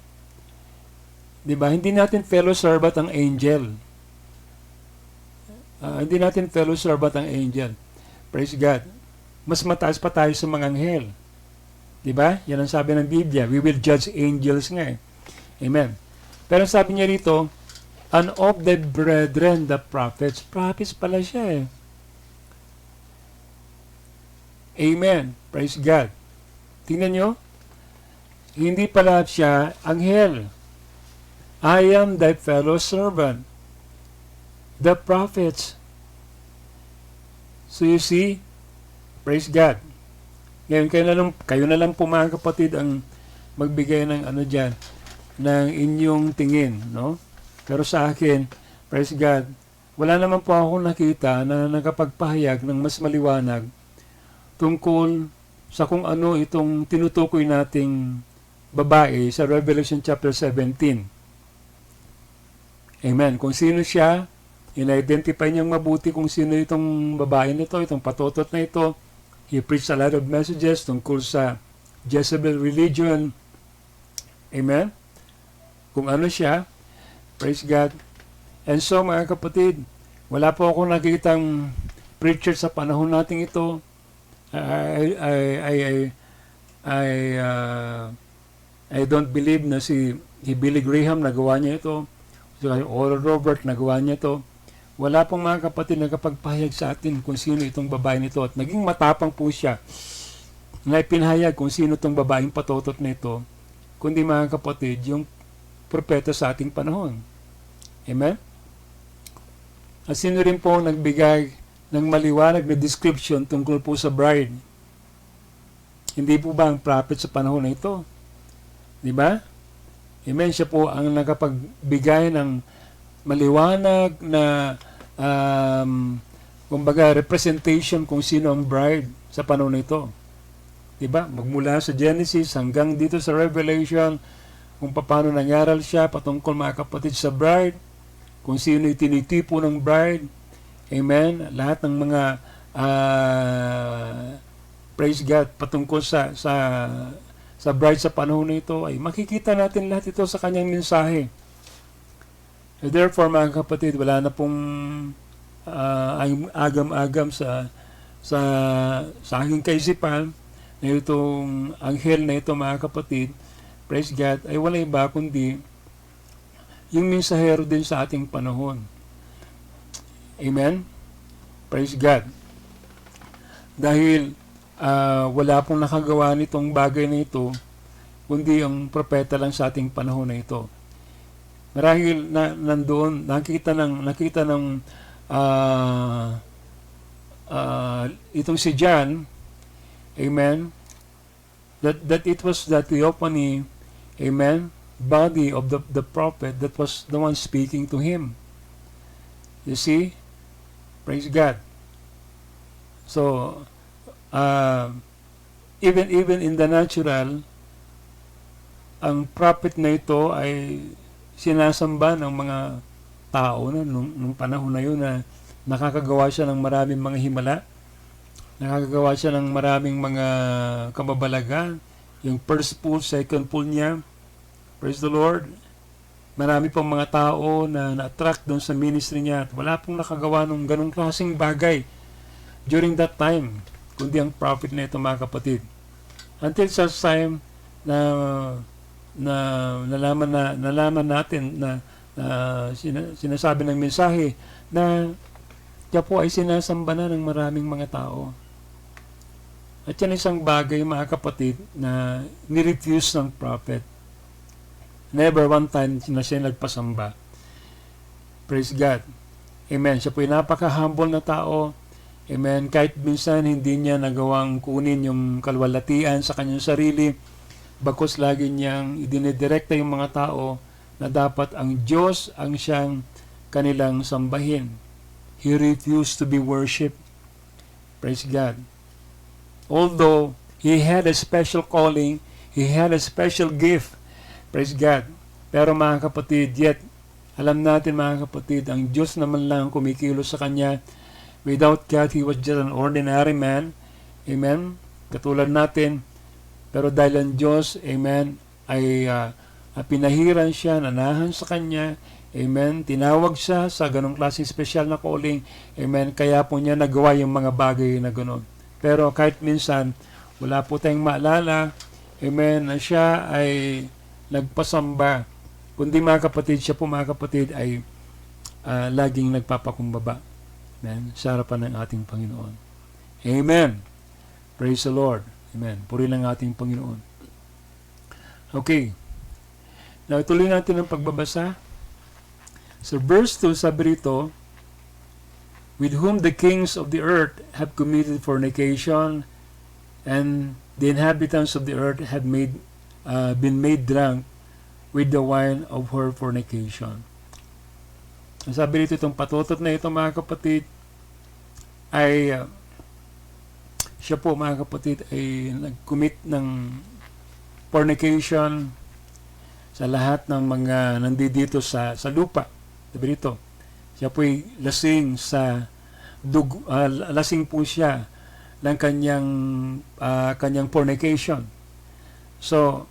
Diba? Hindi natin fellow servant ang angel. Hindi natin fellow servant ang angel. Praise God. Mas mataas pa tayo sa mga anghel. Diba? Yan ang sabi ng Biblia. We will judge angels nga eh. Amen. Pero sabi niya rito, "And of the brethren, the prophets." Prophets pala siya eh. Amen. Praise God. Tingnan nyo. Hindi pala siya anghel. "I am thy fellow servant, the prophets." So you see, praise God. Ngayon, kayo na lang po, mga kapatid, ang magbigay ng dyan, ng inyong tingin, no? Pero sa akin, praise God, wala naman po akong nakita na nakapagpahayag ng mas maliwanag tungkol sa kung ano itong tinutukoy nating babae sa Revelation chapter 17. Amen. Kung sino siya, in-identify niyang mabuti kung sino itong babae nito, itong patotot na ito. He preached a lot of messages tungkol sa Jezebel religion. Amen. Kung ano siya, praise God. And so, mga kapatid, wala po akong nakikitang preacher sa panahon nating ito. I don't believe na si Billy Graham nagawa niya ito. So, Oral Robert nagawa niya ito. Wala pong mga kapatid nagkapagpahayag sa atin kung sino itong babae nito at naging matapang po siya na ipinahayag kung sino itong babaeng patotot na ito, kundi mga kapatid, yung propeta sa ating panahon. Amen? At sino rin po nagbigay ng maliwanag na description tungkol po sa bride? Hindi po ba ang prophet sa panahon na ito? Di ba? Amen? Siya po ang nakapagbigay ng maliwanag na kumbaga representation kung sino ang bride sa panahon na ito. Diba? Magmula sa Genesis hanggang dito sa Revelation, kung paano nangyari siya patungkol mga kapatid sa bride, kung sino itinitipo ng bride. Amen? Lahat ng mga praise God patungkol sa bride sa panahon na ito ay makikita natin lahat ito sa kanyang mensahe. Therefore, mga kapatid, wala na pong agam-agam sa aking kaisipan na itong anghel na ito, mga kapatid, praise God, ay wala iba kundi yung mensahero din sa ating panahon. Amen? Praise God. Dahil wala pong nakagawa nitong bagay na ito kundi ang propeta lang sa ating panahon na ito. Marahil nandoon nakita ng itong si John, amen, that it was the theophany, amen, body of the prophet that was the one speaking to him. You see? Praise God. So even in the natural, ang prophet na ito ay sinasamba ng mga tao na nung panahon na yun na nakakagawa siya ng maraming mga himala, nakakagawa siya ng maraming mga kababalagan, yung first pool, second pool niya, praise the Lord, marami pang mga tao na na-attract doon sa ministry niya at wala pong nakagawa ng ganong klaseng bagay during that time, kundi ang prophet na ito, mga kapatid. Until such time na nalaman natin na sinasabi ng mensahe na siya po ay sinasamba na ng maraming mga tao. At yan isang bagay, mga kapatid, na nirefuse ng prophet. Never one time na siya nagpasamba. Praise God. Amen. Siya po ay napaka-humble na tao. Amen. Kahit minsan hindi niya nagawang kunin yung kalwalatian sa kanyang sarili, bagkus lagi niyang idinidirekta yung mga tao na dapat ang Diyos ang siyang kanilang sambahin. He refused to be worshipped. Praise God. Although he had a special calling, he had a special gift. Praise God. Pero mga kapatid, yet alam natin, mga kapatid, ang Diyos naman lang kumikilos sa kanya. Without God, he was just an ordinary man. Amen. Katulad natin. Pero dahil ang Diyos, amen, ay pinahiran siya, nanahan sa kanya, amen, tinawag siya sa ganong klaseng special na calling, amen, kaya po niya nagawa yung mga bagay na ganon. Pero kahit minsan, wala po tayong maalala, amen, na siya ay nagpasamba, kundi mga kapatid, siya po, mga kapatid, ay laging nagpapakumbaba, amen, sa harapan ng ating Panginoon. Amen. Praise the Lord. Amen. Purihin ang ating Panginoon. Okay. Now, ituloy natin ang pagbabasa. So, verse 2, sabi rito, with whom the kings of the earth have committed fornication, and the inhabitants of the earth have been made drunk with the wine of her fornication. Sabi rito, itong patutot na ito, mga kapatid, ay siya po, mga kapatid, ay nag-commit ng fornication sa lahat ng mga nandito sa lupa. Sabi rito, siya po ay lasing lasing po siya ng kanyang fornication. So,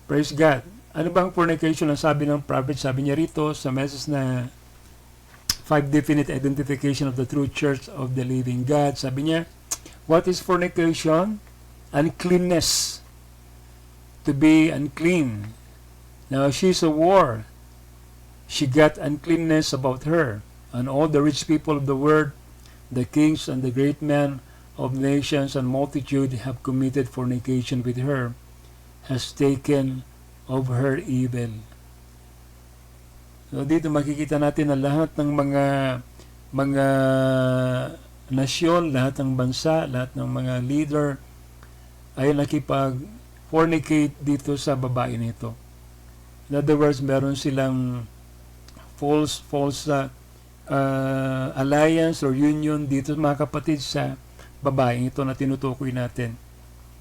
praise God. Ano bang fornication ang sabi ng prophet? Sabi niya rito sa message na 5 definite identification of the true church of the living God. Sabi niya, what is fornication? Uncleanness. To be unclean. Now, she's a whore. She got uncleanness about her. And all the rich people of the world, the kings and the great men of nations and multitude have committed fornication with her, has taken of her evil. So dito makikita natin na lahat ng mga nasyon, lahat ng bansa, lahat ng mga leader ay nakipag-fornicate dito sa babae nito. In other words, meron silang false alliance or union dito mga kapatid sa babaeng ito na tinutukoy natin.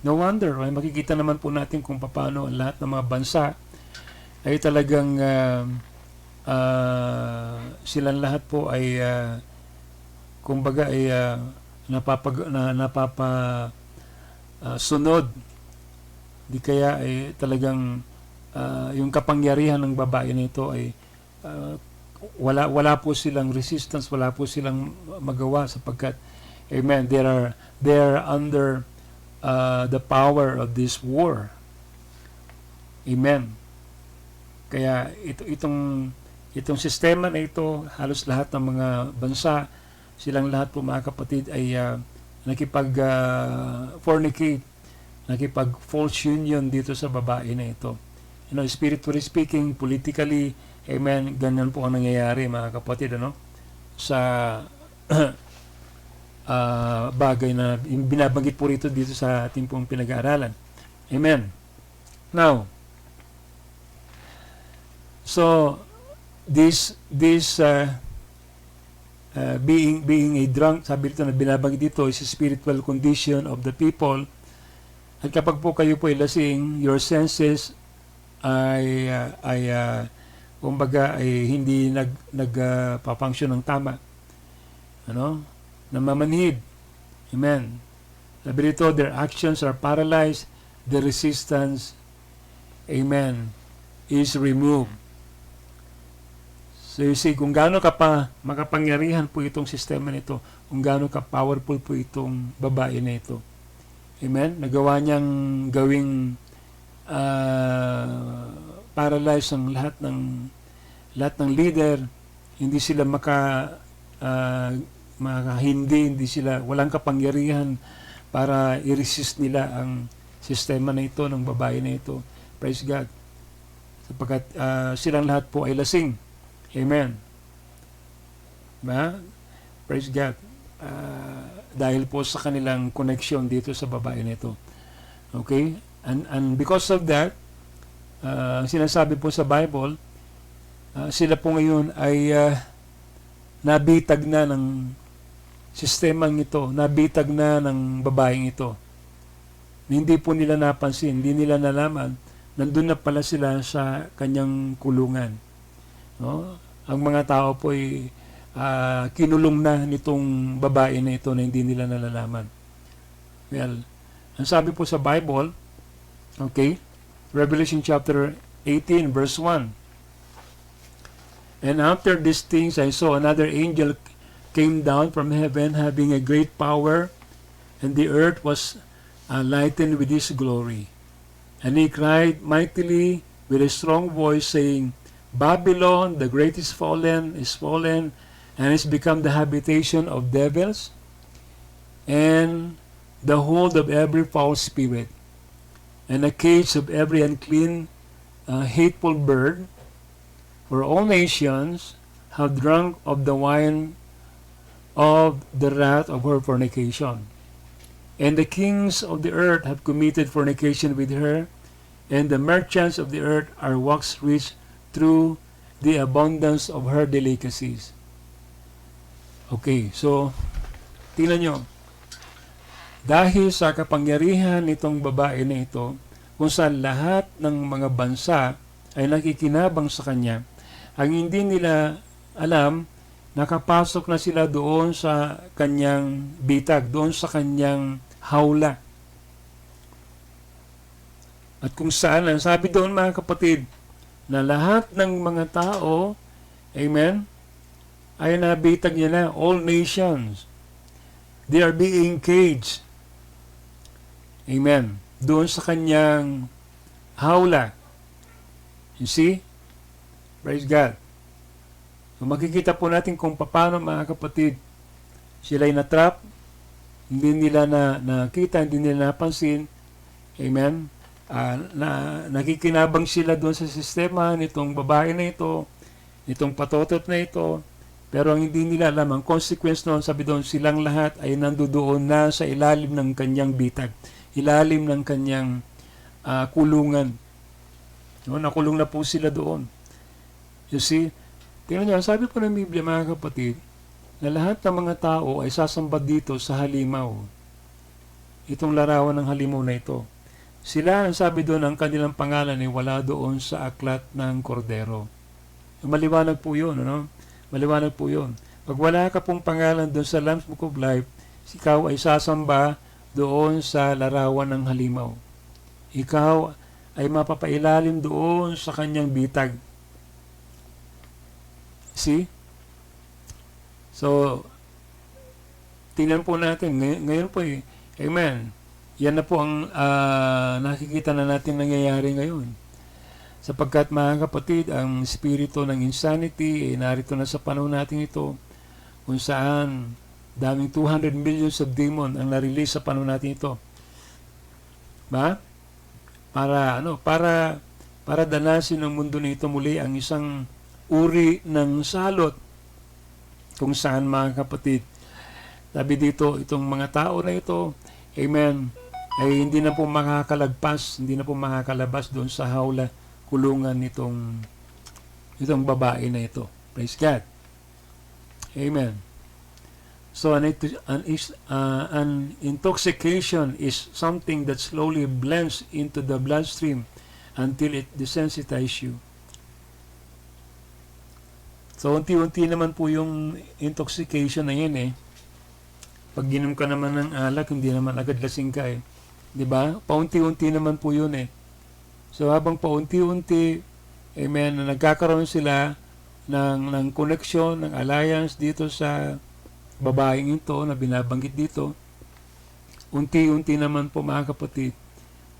No wonder, ay makikita naman po natin kung paano lahat ng mga bansa ay talagang silang lahat po ay kumbaga ay sunod. Di kaya ay talagang yung kapangyarihan ng babae nito ay wala po silang resistance, wala po silang magawa sapagkat amen, they are under the power of this war. Amen. Kaya itong sistema na ito, halos lahat ng mga bansa, silang lahat po mga kapatid ay nakipag-fornicate, nakipag-false union dito sa babae na ito. You know, spiritually speaking, politically, amen, ganyan po ang nangyayari mga kapatid, ano? Sa bagay na binabanggit po rito dito sa ating pong pinag-aaralan. Amen. Now, so this being a drunk, sabi dito na binabanggit dito is a spiritual condition of the people. At kapag po kayo po ay lasing, your senses ay kumbaga ay hindi nagpa-function ng tama. Ano? Namamanhid. Amen. Sabi dito, their actions are paralyzed, the resistance, amen, is removed. So you see, kung gaano ka pa makapangyarihan po itong sistema nito, kung gaano ka powerful po itong babae na ito. Amen? Nagawa niyang gawing paralyze ang lahat ng leader, hindi sila hindi sila, walang kapangyarihan para i-resist nila ang sistema na ito ng babae na ito. Praise God. Sapagkat silang lahat po ay lasing. Amen. Praise God. Dahil po sa kanilang connection dito sa babae na ito. Okay? And because of that, sinasabi po sa Bible, sila po ngayon ay nabitag na ng sistemang ito, nabitag na ng babaeng ito. Hindi po nila napansin, hindi nila nalaman, nandun na pala sila sa kanyang kulungan. No? Ang mga tao po ay kinulong na nitong babae na ito na hindi nila nalalaman. Well, ang sabi po sa Bible, okay, Revelation chapter 18 verse 1. And after these things I saw another angel came down from heaven having a great power, and the earth was lightened with his glory. And he cried mightily with a strong voice, saying, Babylon the great is fallen, and is become the habitation of devils, and the hold of every foul spirit, and a cage of every unclean, hateful bird. For all nations have drunk of the wine of the wrath of her fornication. And the kings of the earth have committed fornication with her, and the merchants of the earth are waxed rich through the abundance of her delicacies. Okay, so tingnan nyo. Dahil sa kapangyarihan nitong babae na ito, kung saan lahat ng mga bansa ay nakikinabang sa kanya, ang hindi nila alam, nakapasok na sila doon sa kanyang bitag, doon sa kanyang hawla. At kung saan, ang sabi doon mga kapatid, na lahat ng mga tao, amen, ay nabitag niya na, all nations, they are being caged. Amen. Doon sa kanyang hawla. You see? Praise God. Makikita po natin kung paano, mga kapatid, sila'y na-trap, hindi nila nakita, hindi nila napansin. Amen? Nakikinabang sila doon sa sistema nitong babae na ito, nitong patotot na ito, pero ang hindi nila alam, ang consequence noon, sabi doon, silang lahat ay nandoon na sa ilalim ng kanyang bitag, ilalim ng kanyang kulungan. No, nakulong na po sila doon. You see, tingnan nyo, sabi po ng Biblia, mga kapatid, na lahat ng mga tao ay sasamba dito sa halimaw. Itong larawan ng halimaw na ito. Sila, ang sabi doon, ang kanilang pangalan ay wala doon sa aklat ng kordero. Maliwanag po yun, ano? Maliwanag po yun. Pag wala ka pong pangalan doon sa Lamb's Book of Life, ikaw ay sasamba doon sa larawan ng halimaw. Ikaw ay mapapailalim doon sa kanyang bitag. See? So, tingnan po natin. Ngayon po amen. Yan na po ang nakikita na natin nangyayari ngayon. Sapagkat, mga kapatid, ang spirito ng insanity ay narito na sa panahon natin ito, kung saan daming 200 millions of demon ang na-release sa panahon natin ito. Ba? Para danasin ng mundo nito muli ang isang uri ng salot, kung saan, mga kapatid, sabi dito, itong mga tao na ito, amen, ay hindi na po makakalagpas, hindi na po makakalabas doon sa hawla, kulungan itong babae na ito. Praise God. Amen. So, an intoxication is something that slowly blends into the bloodstream until it desensitizes you. So, unti-unti naman po yung intoxication na yan Pag ginom ka naman ng alak, hindi naman agad lasing ka Diba? Paunti-unti naman po yun So, habang paunti-unti, amen, nagkakaroon sila ng connection, ng alliance dito sa babaeng ito na binabanggit dito, unti-unti naman po, mga kapatid,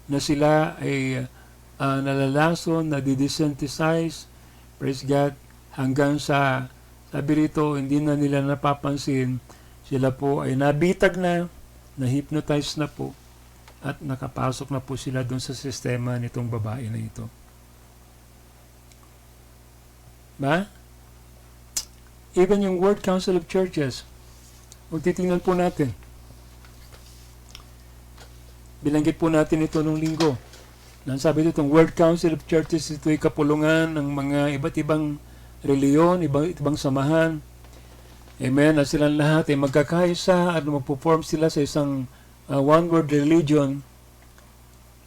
na sila ay nalalason, nadidesensitize, praise God, hanggang sa, sabi rito, hindi na nila napapansin, sila po ay nabitag na, na-hypnotize na po, at nakapasok na po sila doon sa sistema nitong babae na ito. Ba? Even yung World Council of Churches, kung titingnan po natin, bilanggit po natin ito nung linggo. Sabi dito, itong World Council of Churches, ito ay kapulungan ng mga iba't ibang reliyon, iba't ibang samahan. Amen. At silang lahat ay magkakaisa at magpo-form sila sa isang one world religion,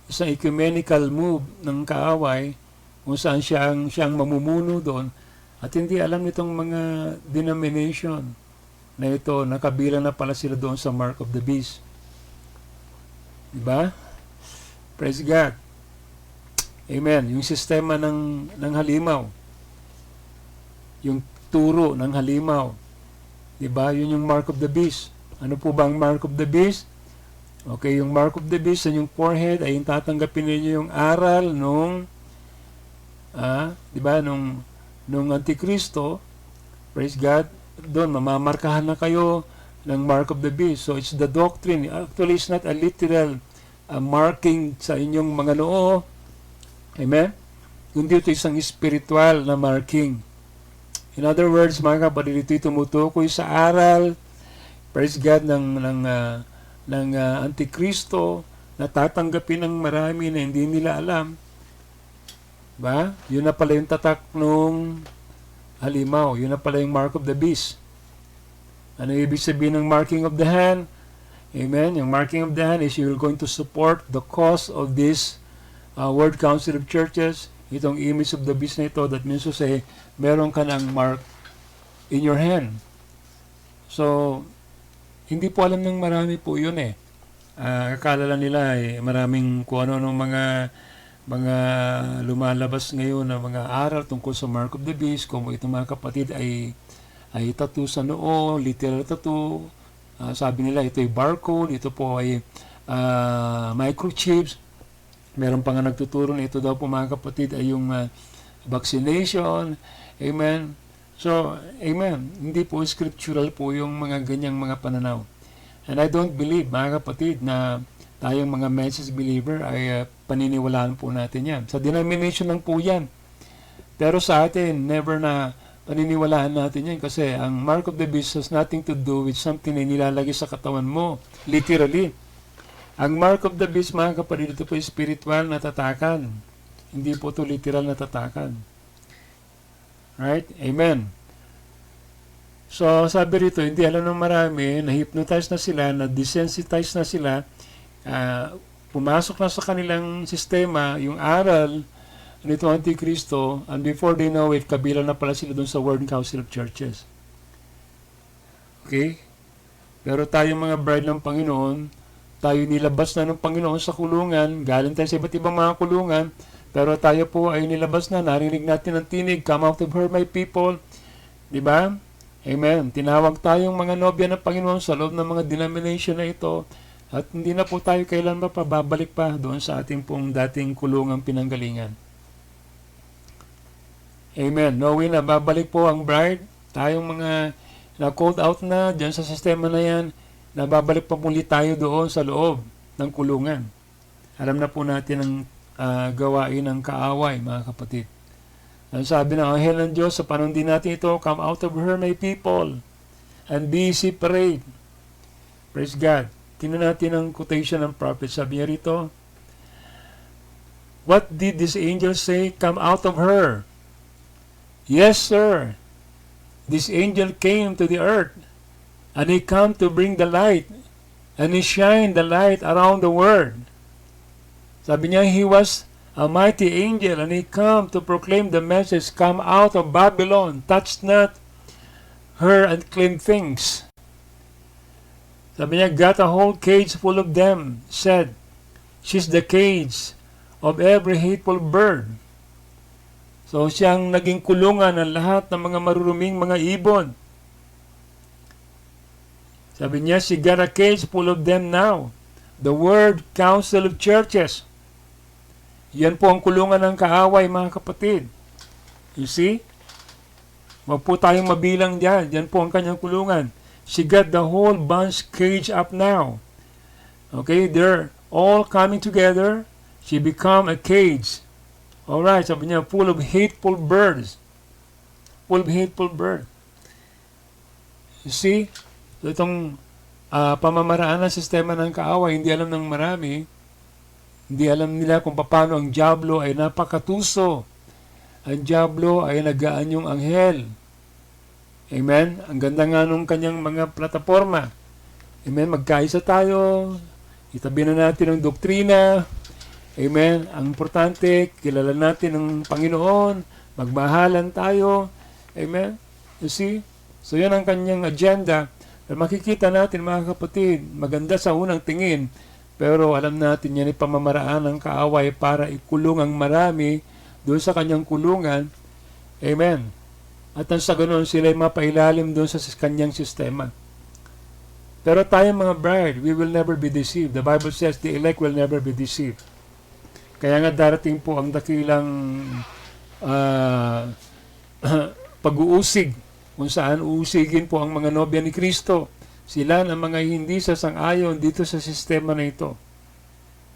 isang ecumenical move ng kaaway, kung saan siyang mamumuno doon. At hindi alam nitong mga denomination na ito, nakabilang na pala sila doon sa mark of the beast. Diba? Praise God. Amen. Yung sistema ng halimaw, yung turo ng halimaw, diba? Yun yung mark of the beast. Ano po ba ang mark of the beast? Okay, yung mark of the beast sa yung forehead ay yung tatanggapin ninyo yung aral nung diba, nung Antikristo. Praise God. Doon, mamamarkahan na kayo ng mark of the beast. So, it's the doctrine. Actually, it's not a literal marking sa inyong mga noo. Amen? Kundi ito isang spiritual na marking. In other words, mga kapatid, ito'y tumutukoy sa aral, praise God, ng Antikristo na tatanggapin ng marami na hindi nila alam. Ba? Yun na pala yung tatak nung halimaw. Yun na pala yung mark of the beast. Ano ibig sabihin ng marking of the hand? Amen. Yung marking of the hand is you're going to support the cause of this World Council of Churches. Itong image of the beast na ito, that means to say, meron ka ng mark in your hand. So, hindi po alam ng marami po yun akala lang nila maraming kung ano mga lumalabas ngayon na mga aral tungkol sa mark of the beast, kung itong mga kapatid ay tattoo sa noo, literal tattoo. Sabi nila ito ay barcode, ito po ay microchips. Meron pa nga nagtuturo na ito daw po, mga kapatid, ay yung vaccination. Amen. So, amen. Hindi po scriptural po yung mga ganyang mga pananaw. And I don't believe, mga kapatid, na tayong mga message believer ay paniniwalaan po natin yan. Sa denomination lang po yan. Pero sa atin, never na paniniwalaan natin yan kasi ang mark of the beast has nothing to do with something na nilalagay sa katawan mo. Literally. Ang mark of the beast, mga kapatid, ito po spiritual na tatakan. Hindi po ito literal na tatakan. Right? Amen. So, sabi rito, hindi alam ng marami, na-hypnotize na sila, na-desensitize na sila, pumasok na sa kanilang sistema yung aral nito Antikristo, and before they know it, kabilang na pala sila dun sa World Council of Churches. Okay? Pero tayo mga bride ng Panginoon, tayo nilabas na ng Panginoon sa kulungan, galing tayo sa iba't ibang mga kulungan, pero tayo po ay nilabas na, narinig natin ang tinig, come out of her, my people. Diba? Amen. Tinawag tayong mga nobya ng Panginoon sa loob ng mga denomination na ito, at hindi na po tayo kailan pa babalik pa doon sa ating pong dating kulungang pinanggalingan. Amen. Knowing na babalik po ang bride, tayong mga na-called out na dyan sa sistema na yan, na babalik pa muli tayo doon sa loob ng kulungan. Alam na po natin ang gawain ng kaaway, mga kapatid. Ang sabi ng anghel ng Diyos sa panahon din natin ito, come out of her, my people, and be separate. Praise God. Tingnan natin ang quotation ng prophet. Sabi niya rito, what did this angel say? Come out of her. Yes, sir. This angel came to the earth, and he come to bring the light, and he shine the light around the world. Sabi niya, he was a mighty angel, and he come to proclaim the message, come out of Babylon, touch not her unclean things. Sabi niya, got a whole cage full of them, said, she's the cage of every hateful bird. So siyang naging kulungan ng lahat ng mga maruruming mga ibon. Sabi niya, she got a cage full of them now. The World Council of Churches. Yan po ang kulungan ng kaaway, mga kapatid. You see? Wag po tayong mabilang dyan. Yan po ang kanyang kulungan. She got the whole bunch caged up now. Okay? They're all coming together. She become a cage. Alright, sabi niya, full of hateful birds. Full of hateful birds. You see? So itong pamamaraan ng sistema ng kaaway, hindi alam ng marami. Hindi alam nila kung paano ang diablo ay napakatuso. Ang diablo ay nag-aanyong anghel. Amen? Ang ganda nga nung kanyang mga plataforma. Amen? Magkaisa tayo. Itabi na natin ang doktrina. Amen? Ang importante, kilala natin ang Panginoon. Magmahalan tayo. Amen? You see? So yan ang kanyang agenda. Pero makikita natin, mga kapatid, maganda sa unang tingin. Pero alam natin yan ay pamamaraan ng kaaway para ikulong ang marami doon sa kanyang kulungan. Amen. At ang sa ganoon, sila ay mapailalim doon sa kanyang sistema. Pero tayo mga bride, we will never be deceived. The Bible says the elect will never be deceived. Kaya nga darating po ang dakilang pag-uusig kung saan uusigin po ang mga nobya ni Kristo. Sila na mga hindi sasang-ayon dito sa sistema na ito.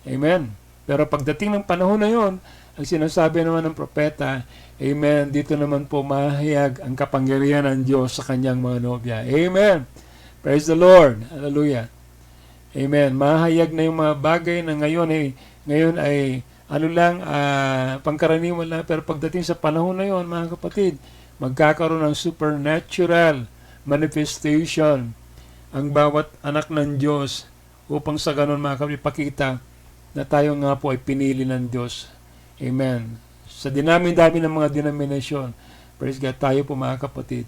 Amen. Pero pagdating ng panahon na yon, ang sinasabi naman ng propeta, amen, dito naman po mahayag ang kapangyarihan ng Diyos sa kanyang mga nobya. Amen. Praise the Lord. Hallelujah. Amen. Mahayag na yung mga bagay na ngayon ay pangkaraniwan lang, pero pagdating sa panahon na yon, mga kapatid, magkakaroon ng supernatural manifestation ang bawat anak ng Diyos upang sa ganun makapipakita na tayo nga po ay pinili ng Diyos. Amen. Sa dinami-dami ng mga denomination, praise God, tayo po mga kapatid,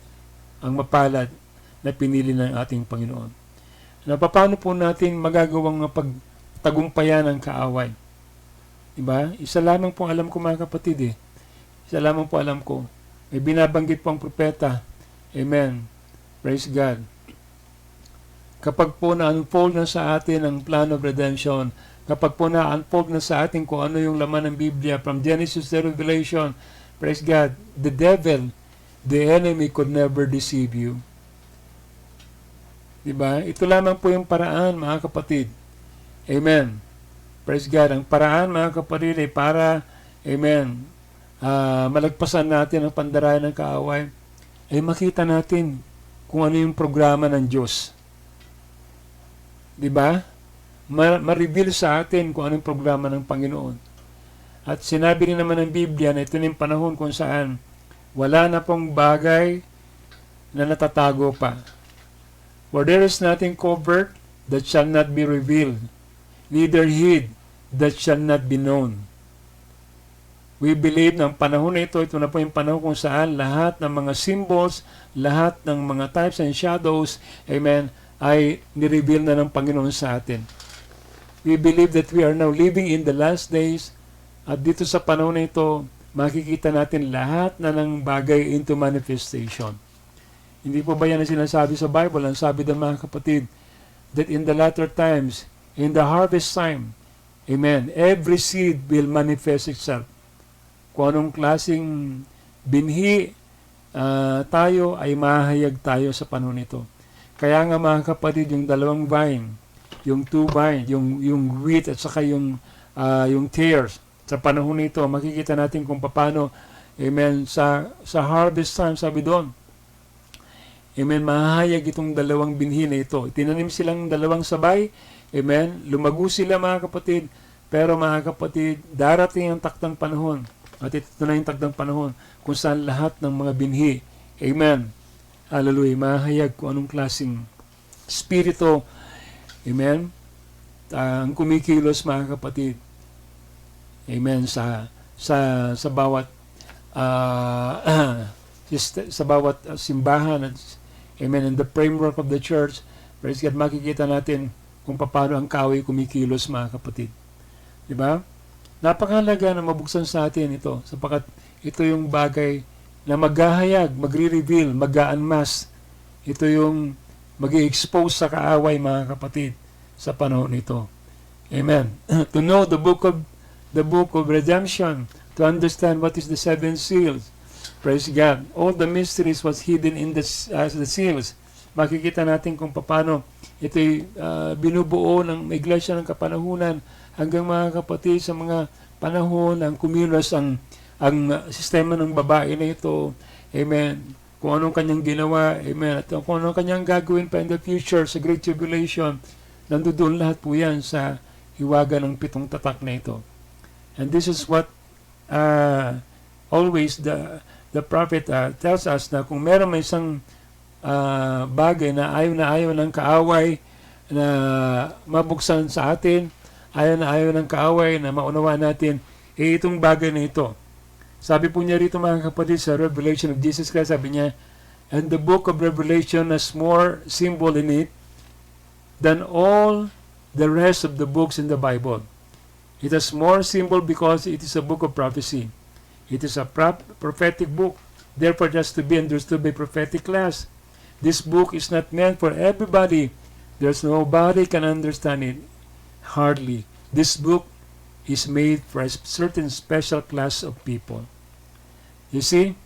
ang mapalad na pinili ng ating Panginoon. Na paano po natin magagawang pagtagumpayan ng kaaway? Diba? Isa lamang po alam ko, mga kapatid eh. Isa lamang po alam ko. May binabanggit po ang propeta. Amen. Praise God. Kapag po na-unfold na sa atin ang plan of redemption, kapag po na-unfold na sa atin kung ano yung laman ng Biblia from Genesis to Revelation, praise God, the devil The enemy could never deceive you. Diba? Ito lamang po yung paraan, mga kapatid. Amen. Praise God. Ang paraan, mga kapatid, ay para, amen, malagpasan natin ang pandarayan ng kaaway, ay makita natin kung ano yung programa ng Diyos. Diba? Ma-reveal sa atin kung ano yung programa ng Panginoon. At sinabi rin naman ng Biblia na ito na yung panahon kung saan wala na pong bagay na natatago pa. For there is nothing covered that shall not be revealed, neither hid that shall not be known. We believe na ang panahon na ito na po yung panahon kung saan lahat ng mga symbols, lahat ng mga types and shadows, amen, ay nireveal na ng Panginoon sa atin. We believe that we are now living in the last days, at dito sa panahon na ito, makikita natin lahat na ng bagay into manifestation. Hindi po ba yan ang sinasabi sa Bible? Ang sabi ng mga kapatid, that in the latter times, in the harvest time, amen, every seed will manifest itself. Kung anong klaseng binhi tayo, ay mahayag tayo sa panahon ito. Kaya nga mga kapatid, yung dalawang vine, yung two vine, yung wheat at saka yung tares, sa panahon nito, makikita natin kung paano, amen, sa harvest time, sabi doon, amen, mahayag itong dalawang binhi na ito. Tinanim silang dalawang sabay, amen, lumago sila mga kapatid, pero mga kapatid, darating ang takdang panahon, at ito na yung takdang panahon, kung saan lahat ng mga binhi, amen, hallelujah, mahayag kung anong klaseng spirito, amen, ang kumikilos mga kapatid, amen, sa bawat sa bawat simbahan, amen, in the framework of the church. Praise God, makikita natin kung paano ang kaaway kumikilos mga kapatid. Diba? Napakahalaga na mabuksan sa atin ito, sapagkat ito yung bagay na maghahayag, magre-reveal, mag-a-unmask. Ito yung mag-i-expose sa kaaway mga kapatid sa panahon nito. Amen. To know the book of redemption, to understand what is the seven seals. Praise God. All the mysteries was hidden in the seals. Makikita natin kung paano ito'y binubuo ng iglesia ng kapanahunan hanggang mga kapatid sa mga panahon ang kumilos ang sistema ng babae na ito. Amen. Kung anong kanyang ginawa, amen. At kung anong kanyang gagawin pa in the future sa Great Tribulation, nandoon lahat po yan sa hiwaga ng 7 tatak na ito. And this is what always the prophet tells us, na kung meron may isang bagay na ayaw ng kaaway na mabuksan sa atin, ayaw ng kaaway na maunawa natin, itong bagay na ito. Sabi po niya rito mga kapatid sa Revelation of Jesus Christ, sabi niya, and the book of Revelation has more symbol in it than all the rest of the books in the Bible. It has more symbol because it is a book of prophecy. It is a prophetic book, therefore just to be understood by prophetic class. This book is not meant for everybody. There's nobody can understand it. Hardly. This book is made for a certain special class of people. You see?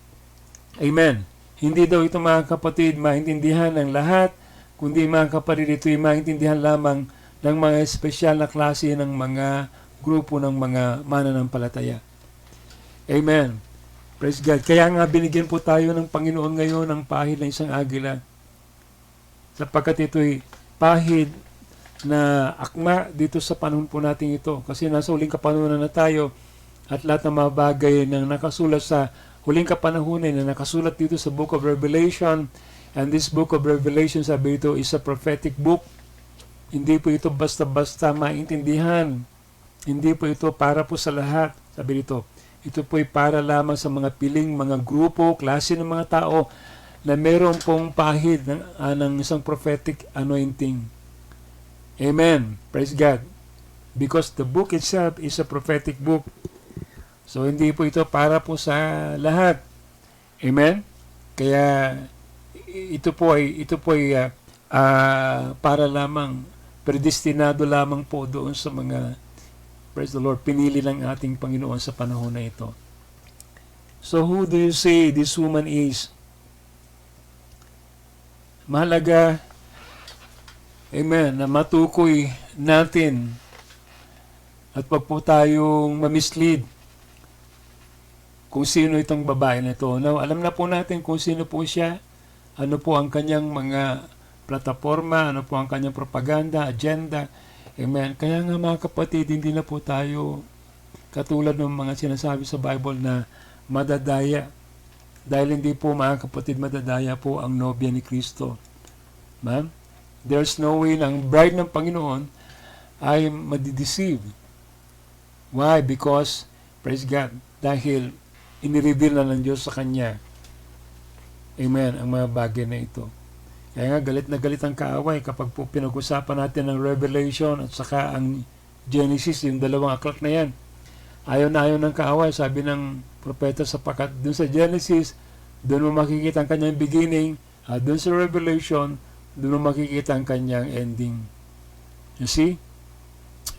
Amen. Hindi daw ito mga kapatid maintindihan ng lahat, kundi mga kapatid ito'y maintindihan lamang ng mga espesyal na klase ng mga grupo ng mga mananampalataya. Amen. Praise God. Kaya nga binigyan po tayo ng Panginoon ngayon ng pahid ng isang agila, sapagkat ito'y pahid na akma dito sa panahon po natin ito. Kasi nasa huling kapanahunan na tayo, at lahat ng mga bagay na nakasulat sa huling kapanahunan na nakasulat dito sa Book of Revelation. And this Book of Revelation, sabi ito, is a prophetic book. Hindi po ito basta-basta maintindihan. Hindi po ito para po sa lahat. Sabi dito, ito po ay para lamang sa mga piling, mga grupo, klase ng mga tao na meron pong pahid ng isang prophetic anointing. Amen. Praise God. Because the book itself is a prophetic book. So, hindi po ito para po sa lahat. Amen? Kaya, ito po ay para lamang, predestinado lamang po doon sa mga, praise the Lord, pinili ng ating Panginoon sa panahon na ito. So, who do you say this woman is? mahalaga, amen, na matukoy natin at wag po tayong mamislead kung sino itong babae na ito. Now, alam na po natin kung sino po siya, ano po ang kanyang mga plataforma, ano po ang kanyang propaganda, agenda. Amen. Kaya nga mga kapatid, hindi na po tayo katulad ng mga sinasabi sa Bible na madadaya. Dahil hindi po mga kapatid madadaya po ang nobya ni Kristo. Ma'am? There's no way na ang bride ng Panginoon ay madideceive. Why? Because, praise God, dahil inireveal na ng Diyos sa Kanya. Amen. Ang mga bagay na ito. Kaya nga, galit na galit ang kaaway kapag po pinag-usapan natin ng Revelation at saka ang Genesis, yung dalawang aklat na yan. Ayaw na ayaw ng kaaway, sabi ng propeta, sapagkat dun sa Genesis, dun mo makikita ang kanyang beginning, at dun sa Revelation, dun mo makikita ang kanyang ending. You see?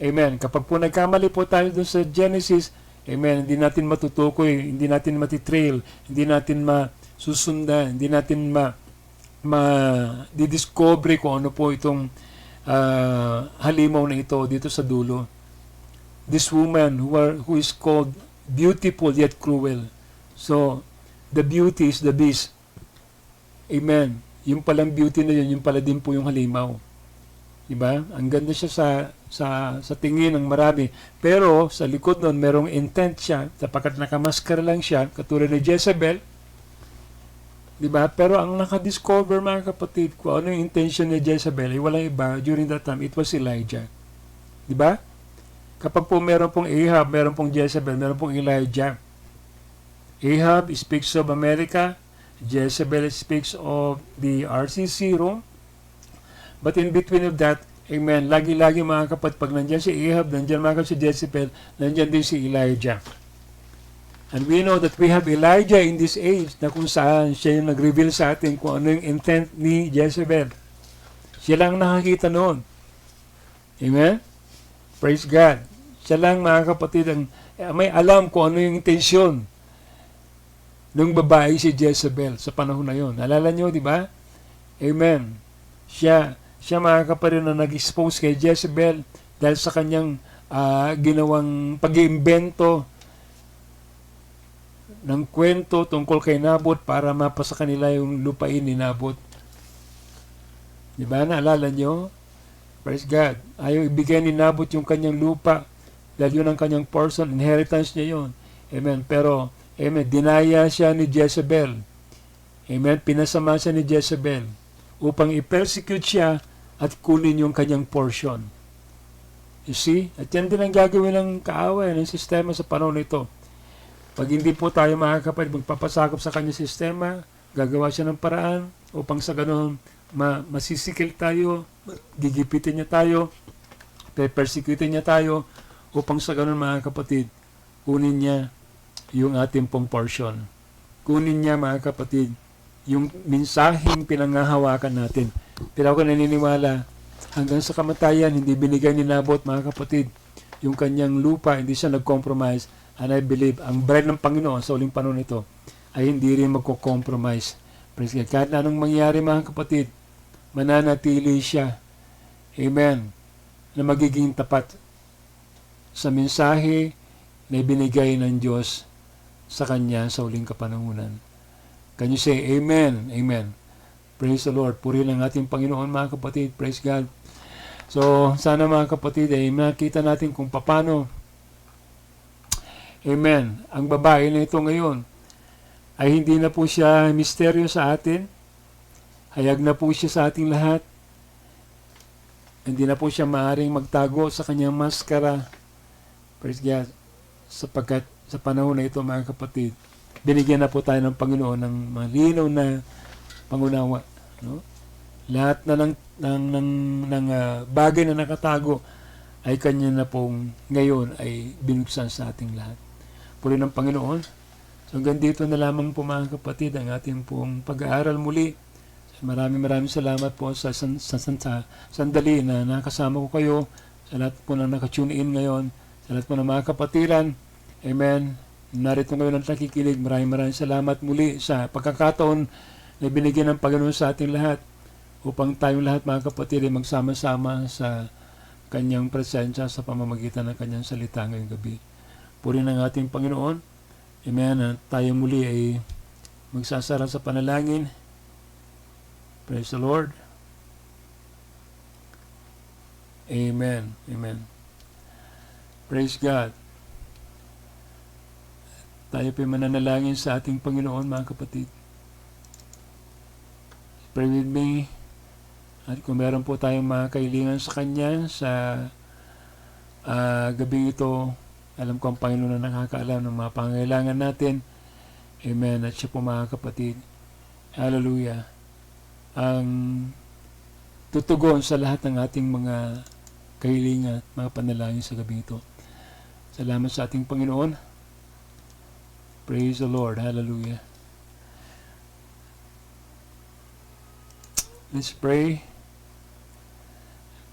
Amen. Kapag po nagkamali po tayo dun sa Genesis, amen, hindi natin matutukoy, hindi natin matitrail, hindi natin masusundan, hindi natin didiscover kung ano po itong halimaw na ito dito sa dulo. This woman who is called beautiful yet cruel. So, the beauty is the beast. Amen. Yung palang beauty na yun, yung pala din po yung halimaw. Diba? Ang ganda siya sa tingin ng marami. Pero sa likod nun, merong intent siya, sapagkat nakamaskara lang siya, katulad ni Jezebel. Diba? Pero ang nakadiscover mga kapatid, kung ano yung intention ni Jezebel, ay walang iba, during that time, it was Elijah. Diba? Kapag po meron pong Ahab, meron pong Jezebel, meron pong Elijah. Ahab speaks of America, Jezebel speaks of the RCC room. But in between of that, amen, lagi-lagi mga kapatid, pag nandyan si Ahab, nandyan mga kapatid si Jezebel, nandyan din si Elijah. And we know that we have Elijah in this age na kung saan siya yung nag-reveal sa atin kung ano yung intent ni Jezebel. Siya lang nakakita noon. Amen? Praise God. Siya lang mga kapatid ang may alam kung ano yung intensyon ng babae si Jezebel sa panahon na yon. Alala nyo, di ba? Amen. Siya mga kapatid na nag-expose kay Jezebel dahil sa kanyang ginawang pag-iimbento ng kwento tungkol kay Nabot para mapasa kanila yung lupain ni Nabot. Di ba? Naalala nyo? Praise God. Ayaw ibigay ni Nabot yung kanyang lupa dahil yun ang kanyang portion, inheritance niya yun. Amen. Pero, amen, dinaya siya ni Jezebel. Amen. Pinasama siya ni Jezebel upang i-persecute siya at kunin yung kanyang portion. You see? At yan din ang gagawin ng kaaway, ng sistema sa panahon nito. Pag hindi po tayo mga kapatid magpapasakop sa kanyang sistema, gagawa siya ng paraan upang sa ganun masisikil tayo, gigipitin niya tayo, pe-persecute niya tayo, upang sa ganun mga kapatid, kunin niya yung ating pong portion. Kunin niya mga kapatid, yung mensaheng pinangahawakan natin. Pero ako naniniwala, hanggang sa kamatayan, hindi binigay ni Nabot mga kapatid, yung kanyang lupa, hindi siya nag-compromise. And I believe, ang bride ng Panginoon sa uling panahon nito, ay hindi rin magko-compromise. Praise God. Kahit na anong mangyari mga kapatid, mananatili siya. Amen. Na magiging tapat sa mensahe na ibinigay ng Diyos sa kanya sa uling kapanahunan. Can you say Amen? Amen. Praise the Lord. Purihin ang ating Panginoon mga kapatid. Praise God. So, sana mga kapatid ay makita natin kung paano, amen, ang babae na ito ngayon ay hindi na po siya misteryo sa atin. Hayag na po siya sa ating lahat. Hindi na po siya maaaring magtago sa kanyang maskara. Praise God. Sapagkat sa panahon na ito mga kapatid, binigyan na po tayo ng Panginoon ng malinaw na pangunawa. No? Lahat na ng bagay na nakatago ay kanya na pong ngayon ay binuksan sa ating lahat. Puri ng Panginoon. So hanggang dito na lamang po mga kapatid ang ating pong pag-aaral muli. Maraming salamat po sa sandali na nakasama ko kayo. Sa lahat po na nakatune in ngayon. Sa lahat po ng mga kapatiran. Amen. Narito ngayon ang nakikinig. Maraming salamat muli sa pagkakataon na binigyan ng Panginoon sa ating lahat. upang tayong lahat mga kapatid ay magsama-sama sa kanyang presensya sa pamamagitan ng kanyang salita ngayong gabi. Purihin ang ating Panginoon. Amen. At tayo muli ay magsasara sa panalangin. Praise the Lord. Amen. Amen. Praise God. Tayo pa mananalangin sa ating Panginoon mga kapatid. Pray with me. At kung meron po tayong mga kailangan sa Kanya sa gabing ito, alam ko ang Panginoon na nakakaalam ng mga pangailangan natin. Amen. At siya po mga kapatid, hallelujah, ang tutugon sa lahat ng ating mga kahilingan, mga panalangin sa gabing ito. Salamat sa ating Panginoon. Praise the Lord. Hallelujah. Let's pray.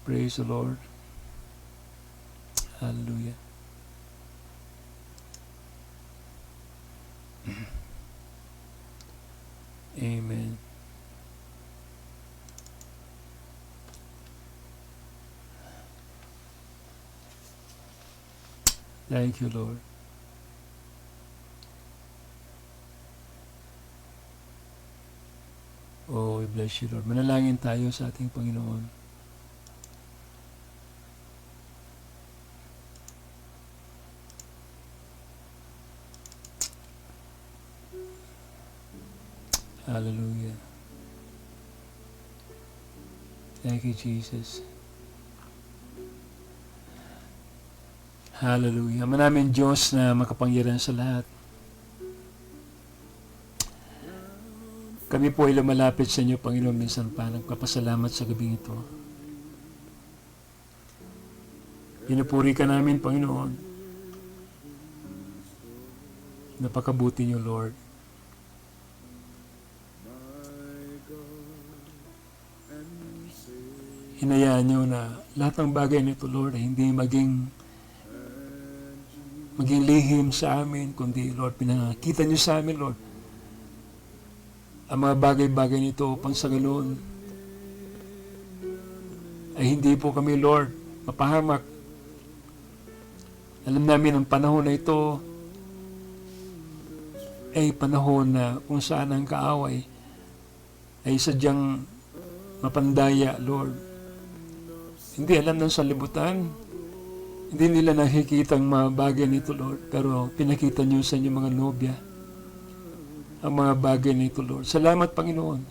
Praise the Lord. Hallelujah. Amen. Thank you, Lord. Oh, we bless you, Lord. Manalangin tayo sa ating Panginoon. Hallelujah. Thank you, Jesus. Hallelujah. Maraming Diyos na makapangyarihan sa lahat. Kami po ay lumalapit sa inyo, Panginoon, minsan pa nagpapasalamat sa gabing ito. Pinupuri ka namin, Panginoon. Napakabuti niyo, Lord. Hinayaan niyo na lahat ng bagay nito, Lord, ay hindi maging lihim sa amin, kundi, Lord, pinakita niyo sa amin, Lord, ang mga bagay-bagay nito upang sa ganoon ay hindi po kami, Lord, mapahamak. Alam namin ang panahon na ito ay panahon na kung saan ang kaaway ay sadyang mapandaya, Lord. Hindi alam ng sanlibutan. Hindi nila nakikita ang mga bagay nito, Lord. Pero pinakita niyo sa inyong mga nobya ang mga bagay nito, Lord. Salamat, Panginoon.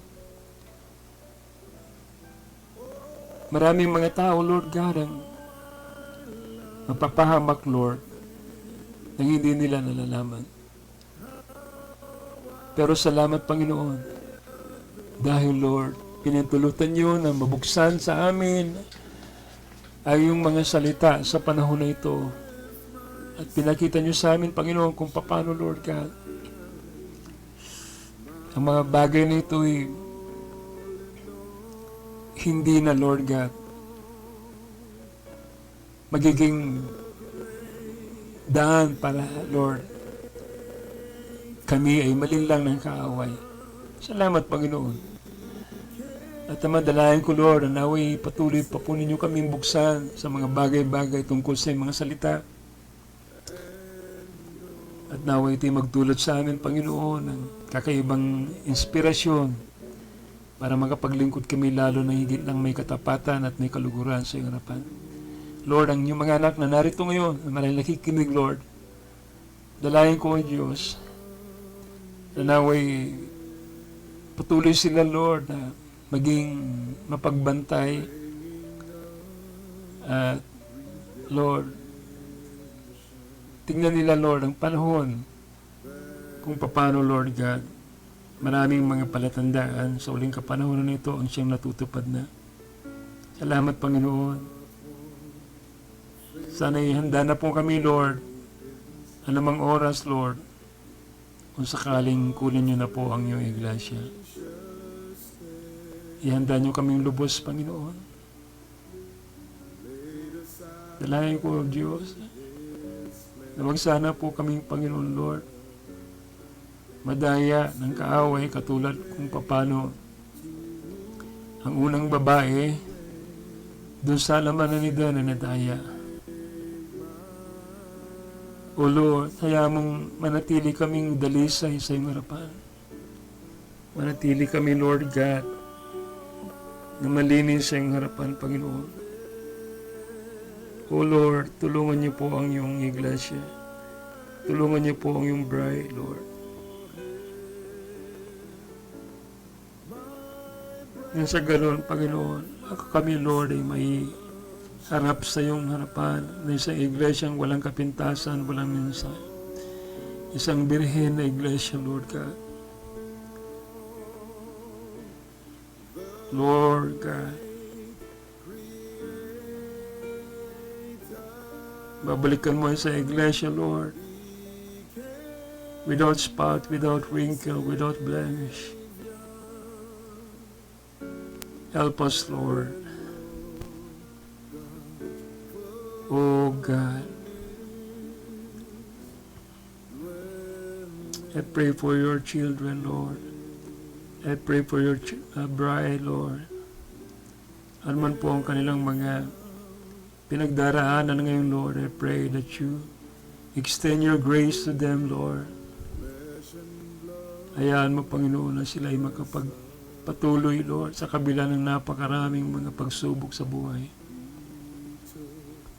Maraming mga tao, Lord God, ang mapapahamak, Lord, nang hindi nila nalalaman. Pero salamat, Panginoon, dahil, Lord, pinintulutan niyo na mabuksan sa amin ay yung mga salita sa panahon na ito. At pinakita niyo sa amin, Panginoon, kung paano, Lord God, ang mga bagay na ito ay hindi na, Lord God, magiging daan para, Lord, kami ay malinlang ng kaaway. Salamat, Panginoon. At madalayan ko, Lord, na naway patuloy pa po ninyo kaming buksan sa mga bagay-bagay tungkol sa mga salita. At naway ito'y magdulot sa amin, Panginoon, ng kakaibang inspirasyon para makapaglingkod kami lalo na higit lang may katapatan at may kaluguran sa iyong harapan. Lord, ang inyong mga anak na narito ngayon, na maraming nakikinig, Lord, dalayan ko, Diyos, na naway patuloy sila, Lord, na maging mapagbantay at Lord, tingnan nila, Lord, ang panahon kung paano, Lord God, maraming mga palatandaan sa uling kapanahonan nito ang siyang natutupad na. Salamat, Panginoon. Sana'y handa na po kami, Lord, anumang oras, Lord, kung sakaling kunin niyo na po ang iyong iglesia. Ihanda niyo kaming lubos, Panginoon. Dalayan ko, Diyos, na wag sana po kaming, Panginoon, Lord, madaya ng kaaway katulad kung paano ang unang babae doon sa laman ni Dana na daya. O Lord, kaya mong manatili kaming dalisay sa iyong harapan. Manatili kami, Lord God, na malinis sa iyong harapan, Panginoon. O Lord, tulungan niyo po ang iyong iglesia. Tulungan niyo po ang iyong bride, Lord. Nang sa ganoon, Panginoon, ako kami, Lord, ay may harap sa iyong harapan na isang iglesyang walang kapintasan, walang minsan. Isang birhen na iglesia, Lord God. Lord God, babalikan mo sa iglesia, Lord, without spot, without wrinkle, without blemish. Help us, Lord. Oh God, I pray for your children, Lord. I pray for your bride, Lord. Ano man po ang kanilang mga pinagdaraanan ngayon, Lord, I pray that you extend your grace to them, Lord. Hayaan mo, Panginoon, na sila ay makapagpatuloy, Lord, sa kabila ng napakaraming mga pagsubok sa buhay.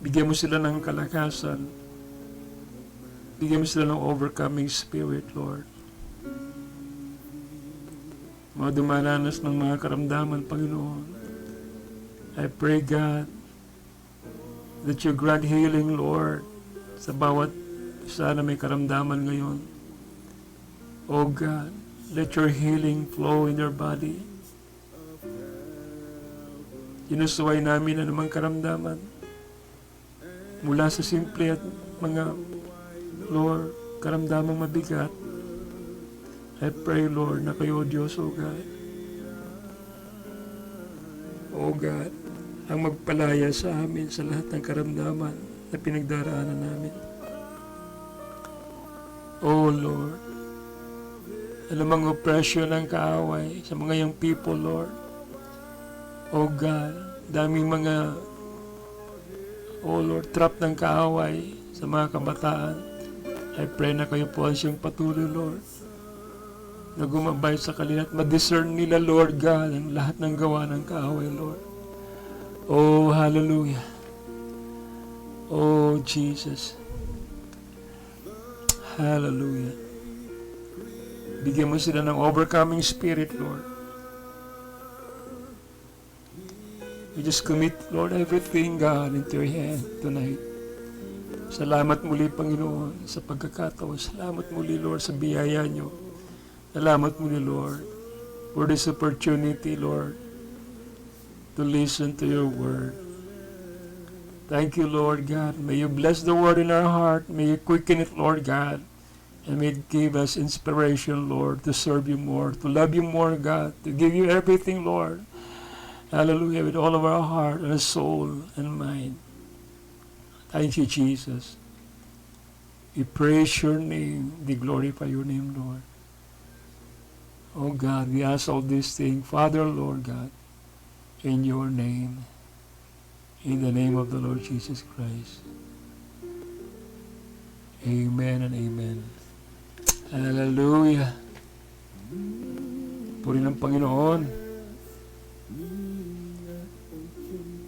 Bigyan mo sila ng kalakasan. Bigyan mo sila ng overcoming spirit, Lord. Mga dumaranas ng mga karamdaman, Panginoon. I pray, God, that you grant healing, Lord, sa bawat isa na may karamdaman ngayon. Oh God, let your healing flow in their body. Inusuway namin ang namang karamdaman mula sa simple at mga, Lord, karamdamang mabigat. I pray, Lord, na kayo, Diyos, O God. O God, ang magpalaya sa amin sa lahat ng karamdaman na pinagdaraanan namin. O Lord, alam ang oppression ng kaaway sa mga young people, Lord. O God, daming mga, O Lord, trap ng kaaway sa mga kabataan. I pray na kayo po ang siyang patuloy, Lord, na gumabay sa kanila at ma-discern nila, Lord God, ang lahat ng gawa ng kaaway, Lord. Oh, hallelujah. Oh, Jesus. Hallelujah. Bigyan mo sila ng overcoming spirit, Lord. We just commit, Lord, everything, God, into your hand tonight. Salamat muli, Panginoon, sa pagkakataon. Salamat muli, Lord, sa biyaya niyo. Salamat muli, Lord, for this opportunity, Lord, to listen to your word. Thank you, Lord God. May you bless the word in our heart. May you quicken it, Lord God. And may it give us inspiration, Lord, to serve you more, to love you more, God, to give you everything, Lord. Hallelujah, with all of our heart and soul and mind. Thank you, Jesus. We praise your name. We glorify your name, Lord. Oh God, we ask all these things, Father, Lord God, in your name, in the name of the Lord Jesus Christ. Amen and amen. Hallelujah. Puri ng Panginoon.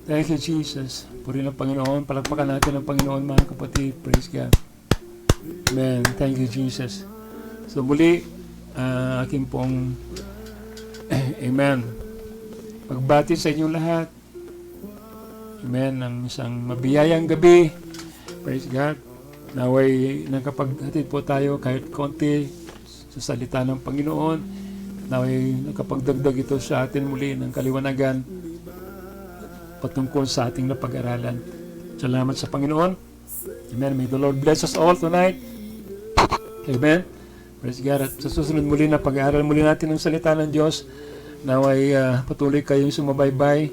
Thank you, Jesus. Puri ng Panginoon. Palakpakan natin ang Panginoon, mga kapatid. Praise God. Amen. Thank you, Jesus. So muli, aking pong amen. Pagbati sa inyo lahat. Amen. Ang isang mabiyayang gabi. Praise God. Naway nakapaghatid po tayo kahit konti sa salita ng Panginoon. Naway nakapagdagdag ito sa atin muli ng kaliwanagan patungkol sa ating napag-aralan. Salamat sa Panginoon. Amen. May the Lord bless us all tonight. Amen. Praise God. At sa susunod muli na pag-aaral muli natin ng salita ng Diyos, naway patuloy kayong sumabaybay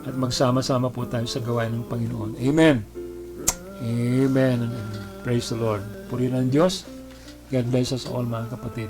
at magsama-sama po tayo sa gawain ng Panginoon. Amen. Amen. Praise the Lord. Puri ng Diyos. God bless us all, mga kapatid.